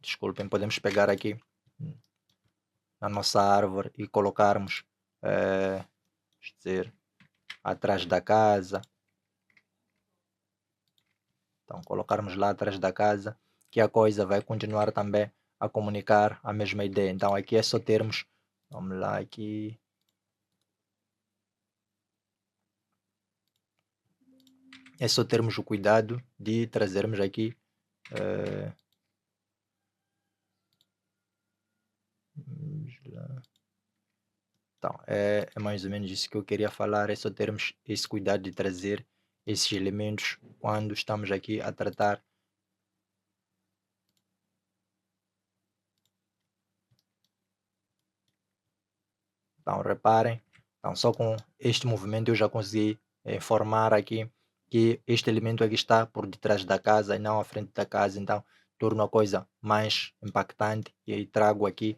desculpem, podemos pegar aqui na nossa árvore e colocarmos, dizer, atrás da casa. Então, colocarmos lá atrás da casa, que a coisa vai continuar também a comunicar a mesma ideia. Então, aqui é só termos, vamos lá aqui, é só termos o cuidado de trazermos aqui então, é mais ou menos isso que eu queria falar, é só termos esse cuidado de trazer esses elementos quando estamos aqui a tratar. Então, reparem, então, só com este movimento eu já consegui informar aqui que este elemento aqui está por detrás da casa e não à frente da casa, então torna a coisa mais impactante e aí trago aqui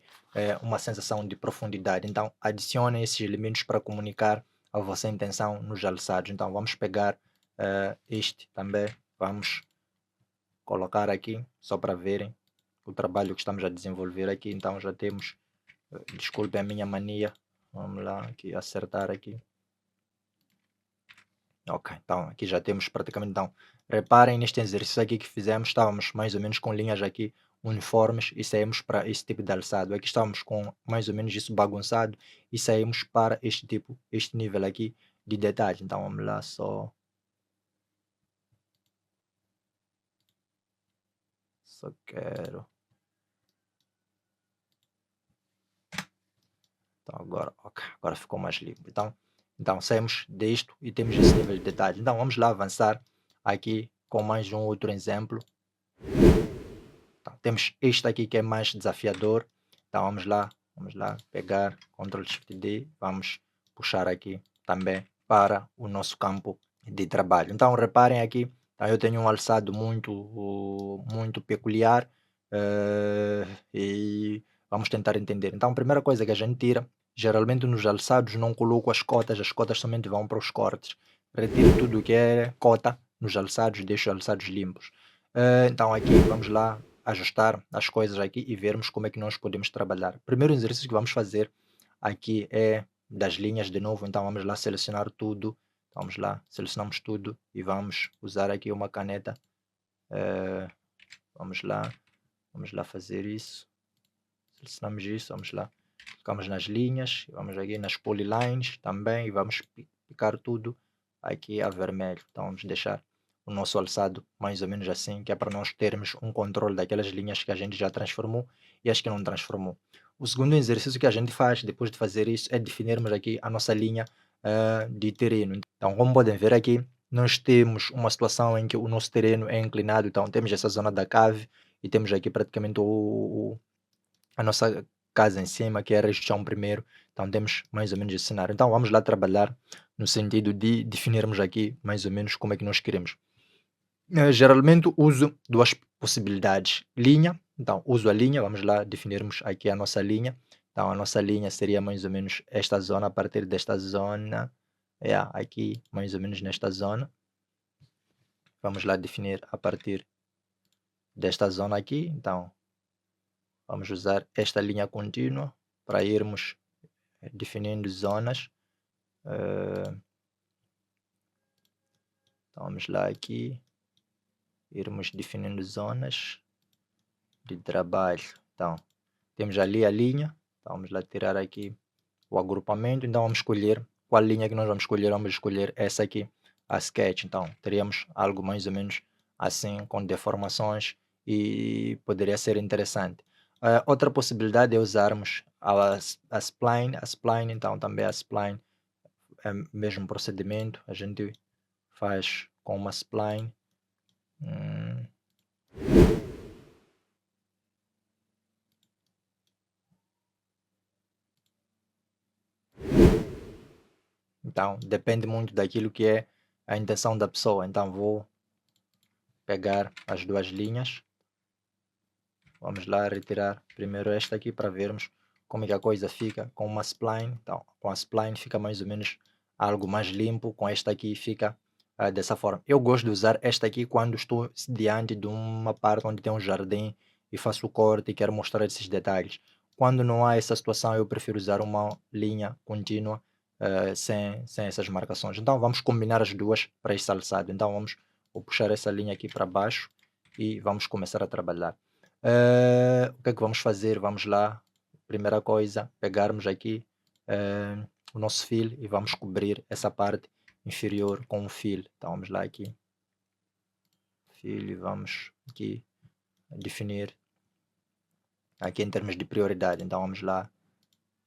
uma sensação de profundidade. Então, adicione esses elementos para comunicar a vossa intenção nos alçados. Então, vamos pegar este também, vamos colocar aqui só para verem o trabalho que estamos a desenvolver aqui. Então, já temos, desculpem a minha mania, vamos lá aqui acertar aqui. Ok, então aqui já temos praticamente, então reparem neste exercício aqui que fizemos, estávamos mais ou menos com linhas aqui uniformes e saímos para esse tipo de alçado. Aqui estávamos com mais ou menos isso bagunçado e saímos para este tipo, este nível aqui de detalhe. Então vamos lá só quero. Então agora, ok, agora ficou mais limpo. Então saímos disto e temos esse nível de detalhe. Então vamos lá avançar aqui com mais um outro exemplo. Então, temos este aqui que é mais desafiador. Então vamos lá pegar Ctrl Shift D, vamos puxar aqui também para o nosso campo de trabalho. Então reparem aqui, então, eu tenho um alçado muito peculiar e vamos tentar entender. Então a primeira coisa que a gente tira, geralmente nos alçados não coloco as cotas somente vão para os cortes. retiro tudo o que é cota nos alçados, deixo os alçados limpos. Então aqui vamos lá ajustar as coisas aqui e vermos como é que nós podemos trabalhar. Primeiro exercício que vamos fazer aqui é das linhas de novo, então vamos lá selecionar tudo. Vamos lá, selecionamos tudo e vamos usar aqui uma caneta. eh, vamos lá, vamos lá fazer isso. Selecionamos isso, vamos lá. Clicamos nas linhas, vamos aqui nas polylines também e vamos picar tudo aqui a vermelho. Então vamos deixar o nosso alçado mais ou menos assim, que é para nós termos um controle daquelas linhas que a gente já transformou e as que não transformou. O segundo exercício que a gente faz depois de fazer isso é definirmos aqui a nossa linha de terreno. Então, como podem ver aqui, nós temos uma situação em que o nosso terreno é inclinado, então temos essa zona da cave e temos aqui praticamente a nossa casa em cima, que era este chão primeiro, então temos mais ou menos esse cenário. Então vamos lá trabalhar no sentido de definirmos aqui mais ou menos como é que nós queremos. Geralmente uso duas possibilidades. Linha, então uso a linha, vamos lá definirmos aqui a nossa linha. Então a nossa linha seria mais ou menos esta zona, a partir desta zona, aqui mais ou menos nesta zona. Vamos lá definir a partir desta zona aqui, então vamos usar esta linha contínua para irmos definindo zonas. Então vamos lá aqui, irmos definindo zonas de trabalho. Então temos ali a linha, então vamos lá tirar aqui o agrupamento, então vamos escolher qual linha que nós vamos escolher essa aqui, a sketch. Então teríamos algo mais ou menos assim, com deformações e poderia ser interessante. Outra possibilidade é usarmos a spline, então também a spline é o mesmo procedimento, a gente faz com uma spline. Hum, Então, depende muito daquilo que é a intenção da pessoa. Então, vou pegar as duas linhas. Vamos lá retirar primeiro esta aqui para vermos como é que a coisa fica com uma spline. Então, com a spline fica mais ou menos algo mais limpo. Com esta aqui fica dessa forma. Eu gosto de usar esta aqui quando estou diante de uma parte onde tem um jardim e faço o corte e quero mostrar esses detalhes. Quando não há essa situação, eu prefiro usar uma linha contínua sem essas marcações. Então, vamos combinar as duas para este alçado. Então, vou puxar essa linha aqui para baixo e vamos começar a trabalhar. O que é que vamos fazer? Vamos lá, primeira coisa, pegarmos aqui o nosso fio e vamos cobrir essa parte inferior com um fio. Então vamos lá aqui, fio, e vamos aqui definir aqui em termos de prioridade. Então vamos lá,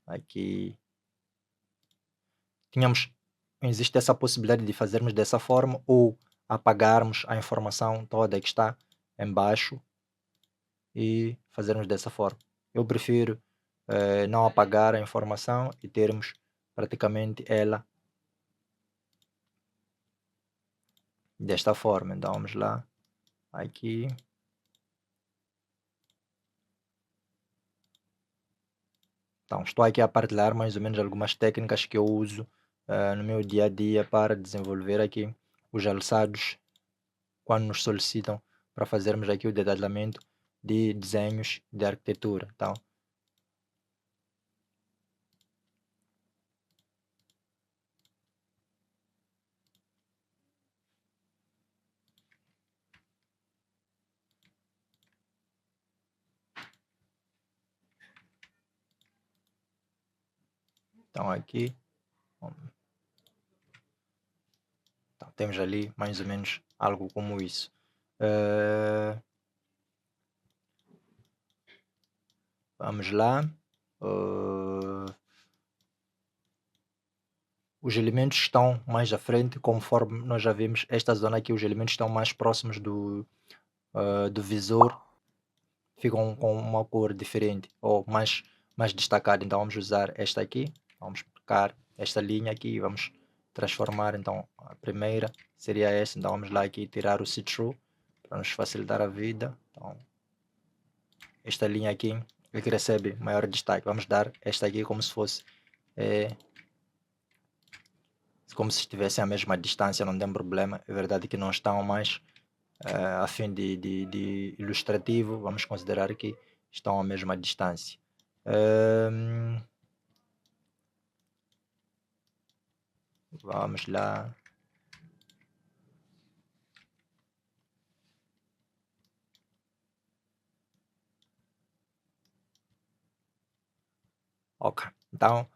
aqui existe essa possibilidade de fazermos dessa forma ou apagarmos a informação toda que está embaixo e fazermos dessa forma. Eu prefiro não apagar a informação e termos praticamente ela desta forma. Então vamos lá, aqui. Então estou aqui a partilhar mais ou menos algumas técnicas que eu uso no meu dia a dia para desenvolver aqui os alçados quando nos solicitam para fazermos aqui o detalhamento de desenhos de arquitetura. Então aqui então, temos ali mais ou menos algo como isso. Vamos lá. Os elementos estão mais à frente, conforme nós já vimos, esta zona aqui, os elementos estão mais próximos do visor, ficam com uma cor diferente ou mais destacada. Então vamos usar esta aqui, vamos pegar esta linha aqui e vamos transformar. Então a primeira seria essa, então vamos lá aqui tirar o see-through para nos facilitar a vida. Então, esta linha aqui é que recebe maior destaque. Vamos dar esta aqui como se fosse como se estivessem à mesma distância, não tem problema. É verdade que não estão mais a fim de ilustrativo, vamos considerar que estão à mesma distância. Hum, Vamos lá. Ok, então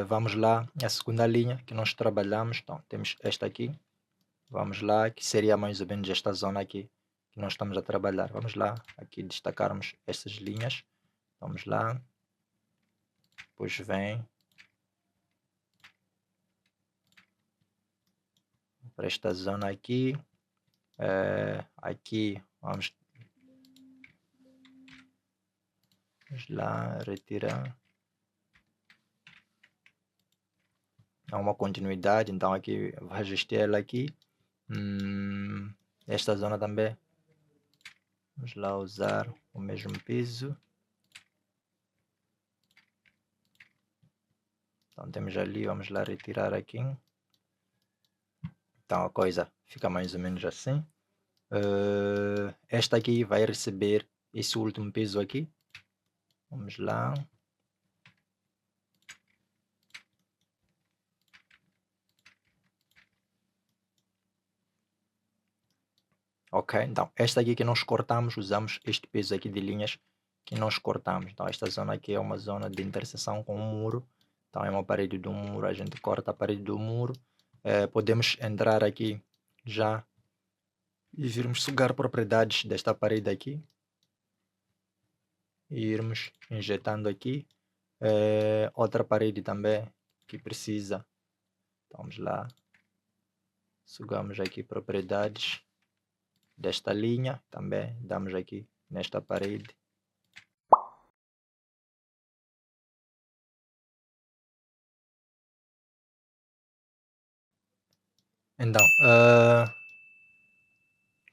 vamos lá. A segunda linha que nós trabalhamos, então temos esta aqui. Vamos lá, que seria mais ou menos esta zona aqui que nós estamos a trabalhar. Vamos lá, aqui destacarmos essas linhas. Vamos lá. Depois vem para esta zona aqui. Aqui vamos lá retirar. Há uma continuidade, então aqui vou registrar ela aqui. Esta zona também. Vamos lá usar o mesmo piso. Então temos ali, vamos lá retirar aqui. Então a coisa fica mais ou menos assim. Esta aqui vai receber esse último piso aqui. Vamos lá. Ok, então esta aqui que nós cortamos, usamos este peso aqui de linhas que nós cortamos. Então esta zona aqui é uma zona de interseção com o muro. Então é uma parede do muro, a gente corta a parede do muro. Podemos entrar aqui já e virmos sugar propriedades desta parede aqui. E irmos injetando aqui. Outra parede também que precisa. Então, vamos lá. Sugamos aqui propriedades desta linha. Também damos aqui nesta parede. Então,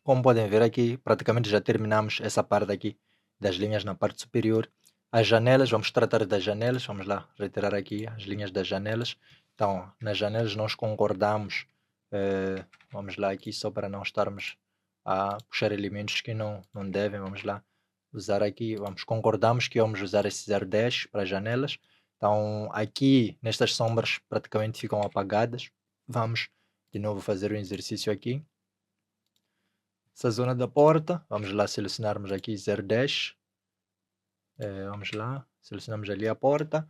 como podem ver aqui, praticamente já terminamos essa parte aqui das linhas na parte superior. As janelas, vamos tratar das janelas, vamos lá retirar aqui as linhas das janelas. Então, nas janelas nós concordamos, vamos lá aqui só para não estarmos a puxar elementos que não devem, vamos lá usar aqui, concordamos que vamos usar esse 010 para as janelas. Então, aqui nestas sombras praticamente ficam apagadas. Vamos de novo fazer um exercício aqui. Essa zona da porta, vamos lá selecionarmos aqui 010. Vamos lá, selecionamos ali a porta.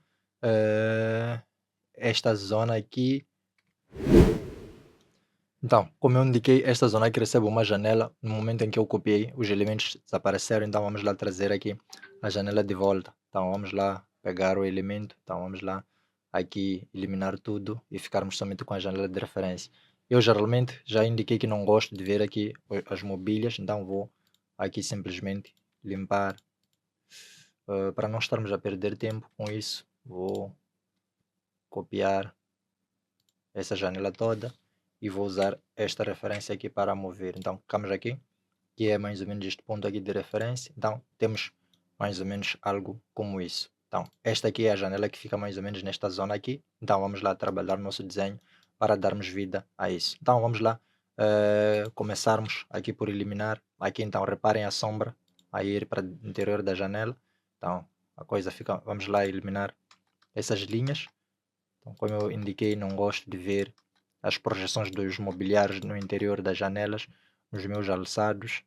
Esta zona aqui. Então, como eu indiquei, esta zona aqui recebe uma janela. No momento em que eu copiei, os elementos desapareceram. Então, vamos lá trazer aqui a janela de volta. Então, vamos lá pegar o elemento. Então, vamos lá aqui eliminar tudo e ficarmos somente com a janela de referência. Eu geralmente já indiquei que não gosto de ver aqui as mobílias. Então, vou aqui simplesmente limpar. Para não estarmos a perder tempo com isso, vou copiar essa janela toda e vou usar esta referência aqui para mover. Então, ficamos aqui, que é mais ou menos este ponto aqui de referência. Então, temos mais ou menos algo como isso. Então, esta aqui é a janela que fica mais ou menos nesta zona aqui. Então, vamos lá trabalhar nosso desenho para darmos vida a isso. Então, vamos lá começarmos aqui por eliminar. Aqui, então, reparem a sombra a ir para o interior da janela. Então, a coisa fica... Vamos lá eliminar essas linhas. Então, como eu indiquei, não gosto de ver as projeções dos mobiliários no interior das janelas, nos meus alçados.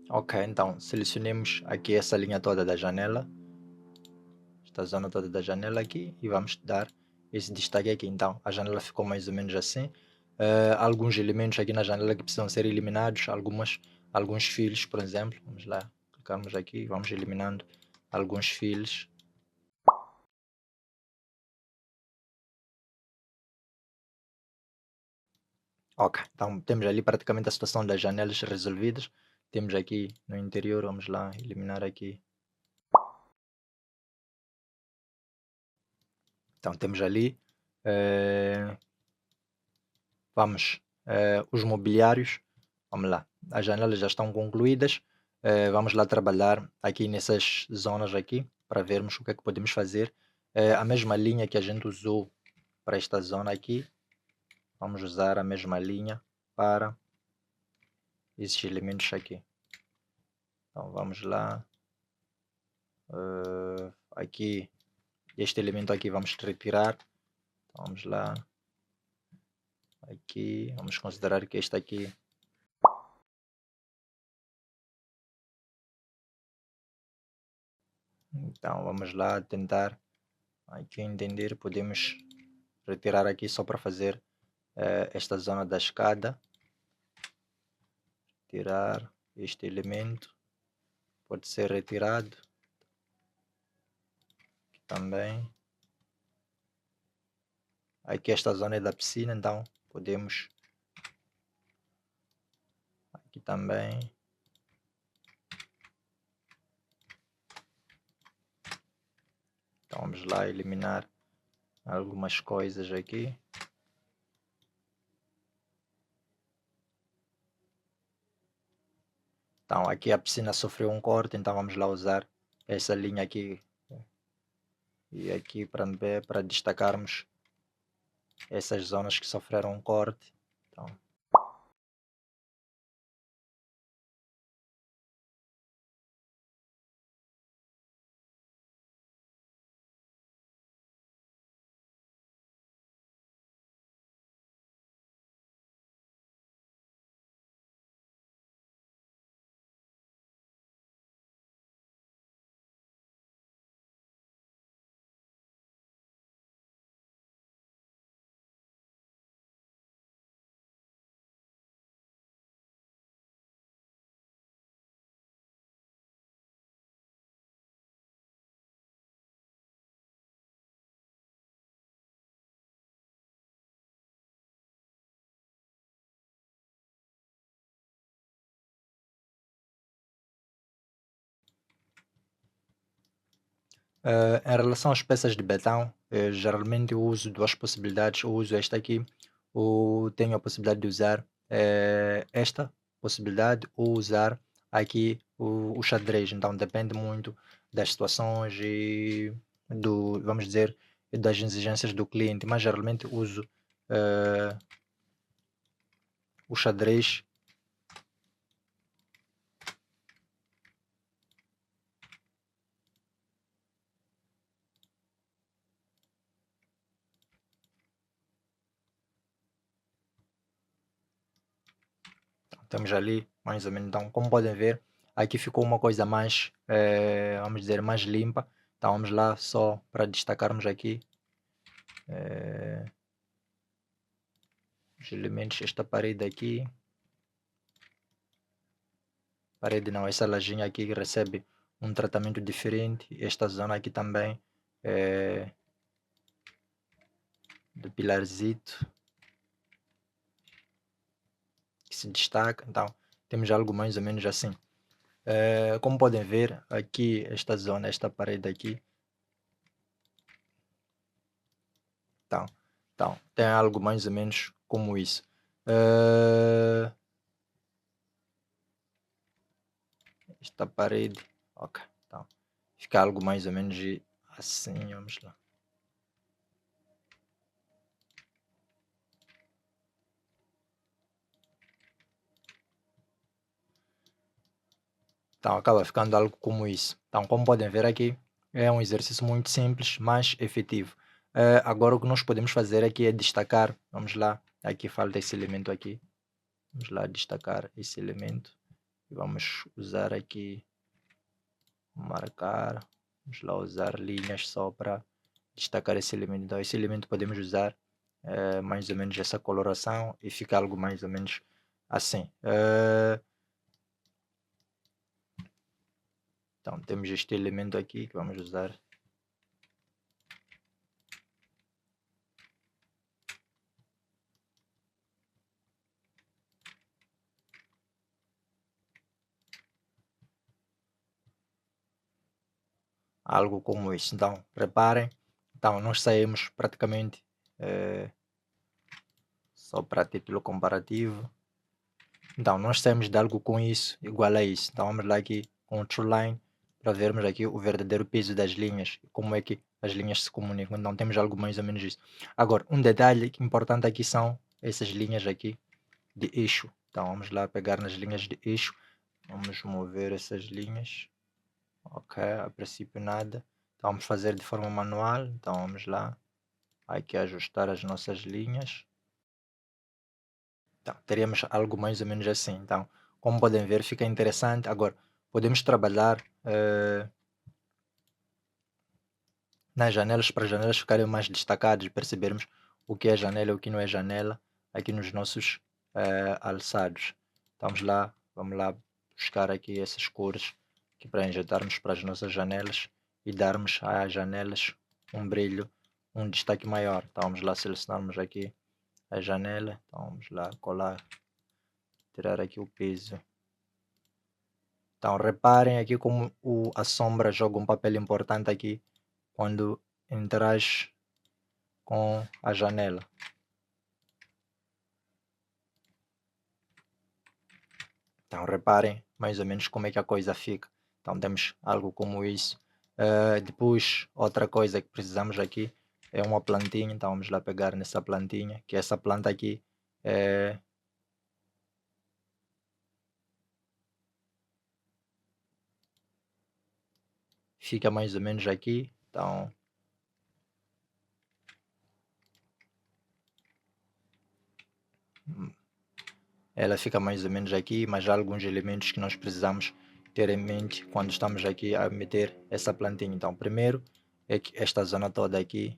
Ok, então selecionemos aqui essa linha toda da janela, esta zona toda da janela aqui, e vamos dar esse destaque aqui. Então a janela ficou mais ou menos assim. Alguns elementos aqui na janela que precisam ser eliminados, alguns fios, por exemplo. Vamos lá, clicarmos aqui, vamos eliminando alguns fios. Ok, então temos ali praticamente a situação das janelas resolvidas. Temos aqui no interior, vamos lá eliminar aqui. Então temos ali, os mobiliários, vamos lá, as janelas já estão concluídas. Vamos lá trabalhar aqui nessas zonas aqui, para vermos o que é que podemos fazer. A mesma linha que a gente usou para esta zona aqui, vamos usar a mesma linha para esses elementos aqui. Então vamos lá. Aqui, este elemento aqui vamos retirar. Então, vamos lá. Aqui, vamos considerar que este aqui. Então vamos lá tentar aqui entender. Podemos retirar aqui só para fazer esta zona da escada. Tirar este elemento. Pode ser retirado. Aqui também. Aqui esta zona é da piscina, então podemos. Aqui também. Então vamos lá eliminar algumas coisas aqui. Então aqui a piscina sofreu um corte, então vamos lá usar essa linha aqui e aqui para destacarmos essas zonas que sofreram um corte. Então, em relação às peças de betão, geralmente eu uso duas possibilidades. Eu uso esta aqui, ou tenho a possibilidade de usar esta possibilidade, ou usar aqui o xadrez. Então depende muito das situações e vamos dizer, das exigências do cliente, mas geralmente uso eh, o xadrez. Temos ali mais ou menos, então como podem ver, aqui ficou uma coisa mais, vamos dizer, mais limpa. Então vamos lá só para destacarmos aqui os elementos, esta parede aqui, parede não, essa lajinha aqui recebe um tratamento diferente, esta zona aqui também do pilarzito que se destaca. Então temos algo mais ou menos assim. Como podem ver aqui, esta zona, esta parede aqui, então tem algo mais ou menos como isso. Esta parede, ok, então fica algo mais ou menos assim, vamos lá. Então acaba ficando algo como isso. Então como podem ver aqui, é um exercício muito simples, mas efetivo. Agora o que nós podemos fazer aqui é destacar, vamos lá, aqui falta esse elemento aqui, vamos lá destacar esse elemento e vamos usar aqui, marcar, vamos lá usar linhas só para destacar esse elemento. Então esse elemento podemos usar mais ou menos essa coloração e fica algo mais ou menos assim. Então temos este elemento aqui que vamos usar. Algo como isso. Então reparem, então nós saímos praticamente só para título comparativo. Então, nós saímos de algo com isso, igual a isso. Então, vamos lá aqui com o TrueLine para vermos aqui o verdadeiro peso das linhas, como é que as linhas se comunicam. Então, temos algo mais ou menos isso. Agora, um detalhe que é importante aqui são essas linhas aqui de eixo. Então, vamos lá pegar nas linhas de eixo. Vamos mover essas linhas. Ok, a princípio nada. Então, vamos fazer de forma manual. Então, vamos lá. Aqui ajustar as nossas linhas. Então, teríamos algo mais ou menos assim. Então, como podem ver, fica interessante. Agora, podemos trabalhar nas janelas para as janelas ficarem mais destacadas, percebermos o que é janela e o que não é janela aqui nos nossos alçados. Então, vamos lá buscar aqui essas cores aqui para injetarmos para as nossas janelas e darmos às janelas um brilho, um destaque maior. Então, vamos lá selecionarmos aqui a janela. Então, vamos lá colar, tirar aqui o peso. Então, reparem aqui como a sombra joga um papel importante aqui quando interage com a janela. Então, reparem mais ou menos como é que a coisa fica. Então, temos algo como isso. Depois, outra coisa que precisamos aqui é uma plantinha. Então, vamos lá pegar nessa plantinha, que essa planta aqui fica mais ou menos aqui. Então, ela fica mais ou menos aqui, mas há alguns elementos que nós precisamos ter em mente quando estamos aqui a meter essa plantinha. Então, primeiro é que esta zona toda aqui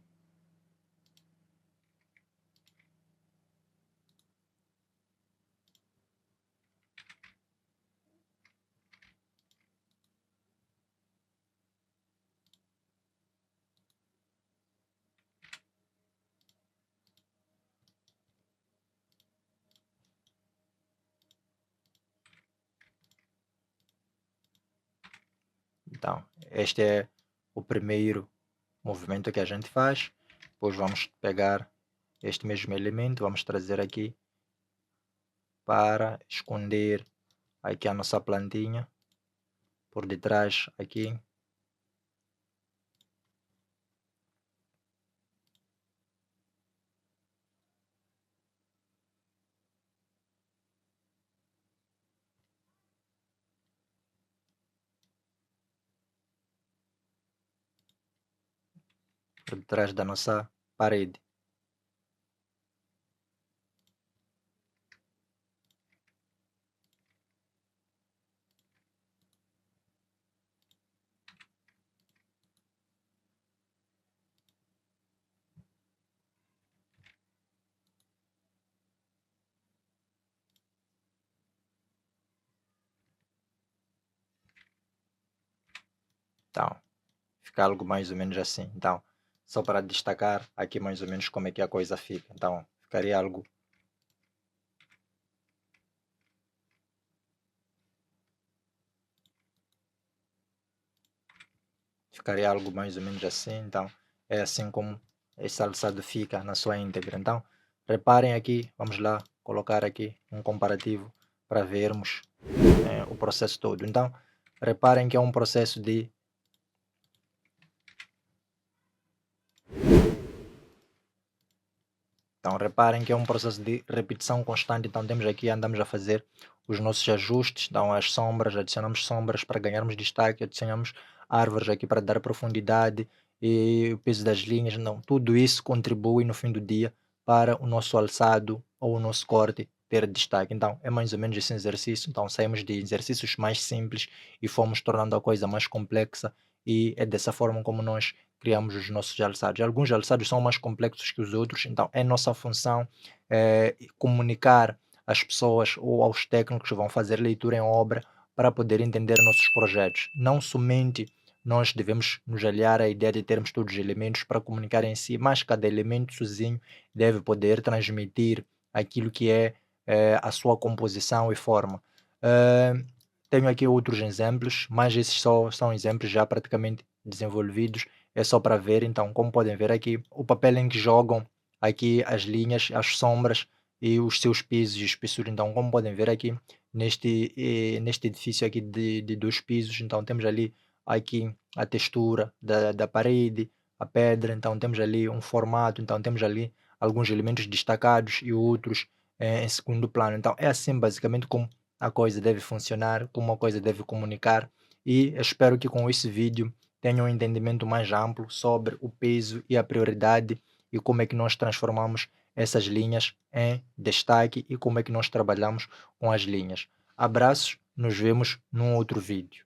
então, este é o primeiro movimento que a gente faz. Depois vamos pegar este mesmo elemento, vamos trazer aqui para esconder aqui a nossa plantinha por detrás aqui. Por detrás da nossa parede. Então, fica algo mais ou menos assim. Então, só para destacar aqui mais ou menos como é que a coisa fica. Então, ficaria algo mais ou menos assim. Então, é assim como esse alçado fica na sua íntegra. Então, reparem aqui, vamos lá colocar aqui um comparativo para vermos o processo todo. Então, reparem que é um processo de Então, reparem que é um processo de repetição constante. Então, temos aqui, andamos a fazer os nossos ajustes. Então, as sombras, adicionamos sombras para ganharmos destaque, adicionamos árvores aqui para dar profundidade e o peso das linhas. Não, tudo isso contribui no fim do dia para o nosso alçado ou o nosso corte ter destaque. Então, é mais ou menos esse exercício. Então, saímos de exercícios mais simples e fomos tornando a coisa mais complexa. E é dessa forma como nós criamos os nossos alçados. Alguns alçados são mais complexos que os outros, então é nossa função comunicar às pessoas ou aos técnicos que vão fazer leitura em obra para poder entender nossos projetos. Não somente nós devemos nos aliar à ideia de termos todos os elementos para comunicar em si, mas cada elemento sozinho deve poder transmitir aquilo que é a sua composição e forma. Eh, Tenho aqui outros exemplos, mas esses só são exemplos já praticamente desenvolvidos, é só para ver. Então, como podem ver aqui, o papel em que jogam aqui as linhas, as sombras, e os seus pisos e espessura. Então, como podem ver aqui, neste edifício aqui de 2 pisos, então temos ali aqui a textura da parede, a pedra, então temos ali um formato, então temos ali alguns elementos destacados e outros, em segundo plano. Então é assim basicamente como a coisa deve funcionar, como a coisa deve comunicar, e eu espero que com esse vídeo tenham um entendimento mais amplo sobre o peso e a prioridade e como é que nós transformamos essas linhas em destaque e como é que nós trabalhamos com as linhas. Abraços, nos vemos num outro vídeo.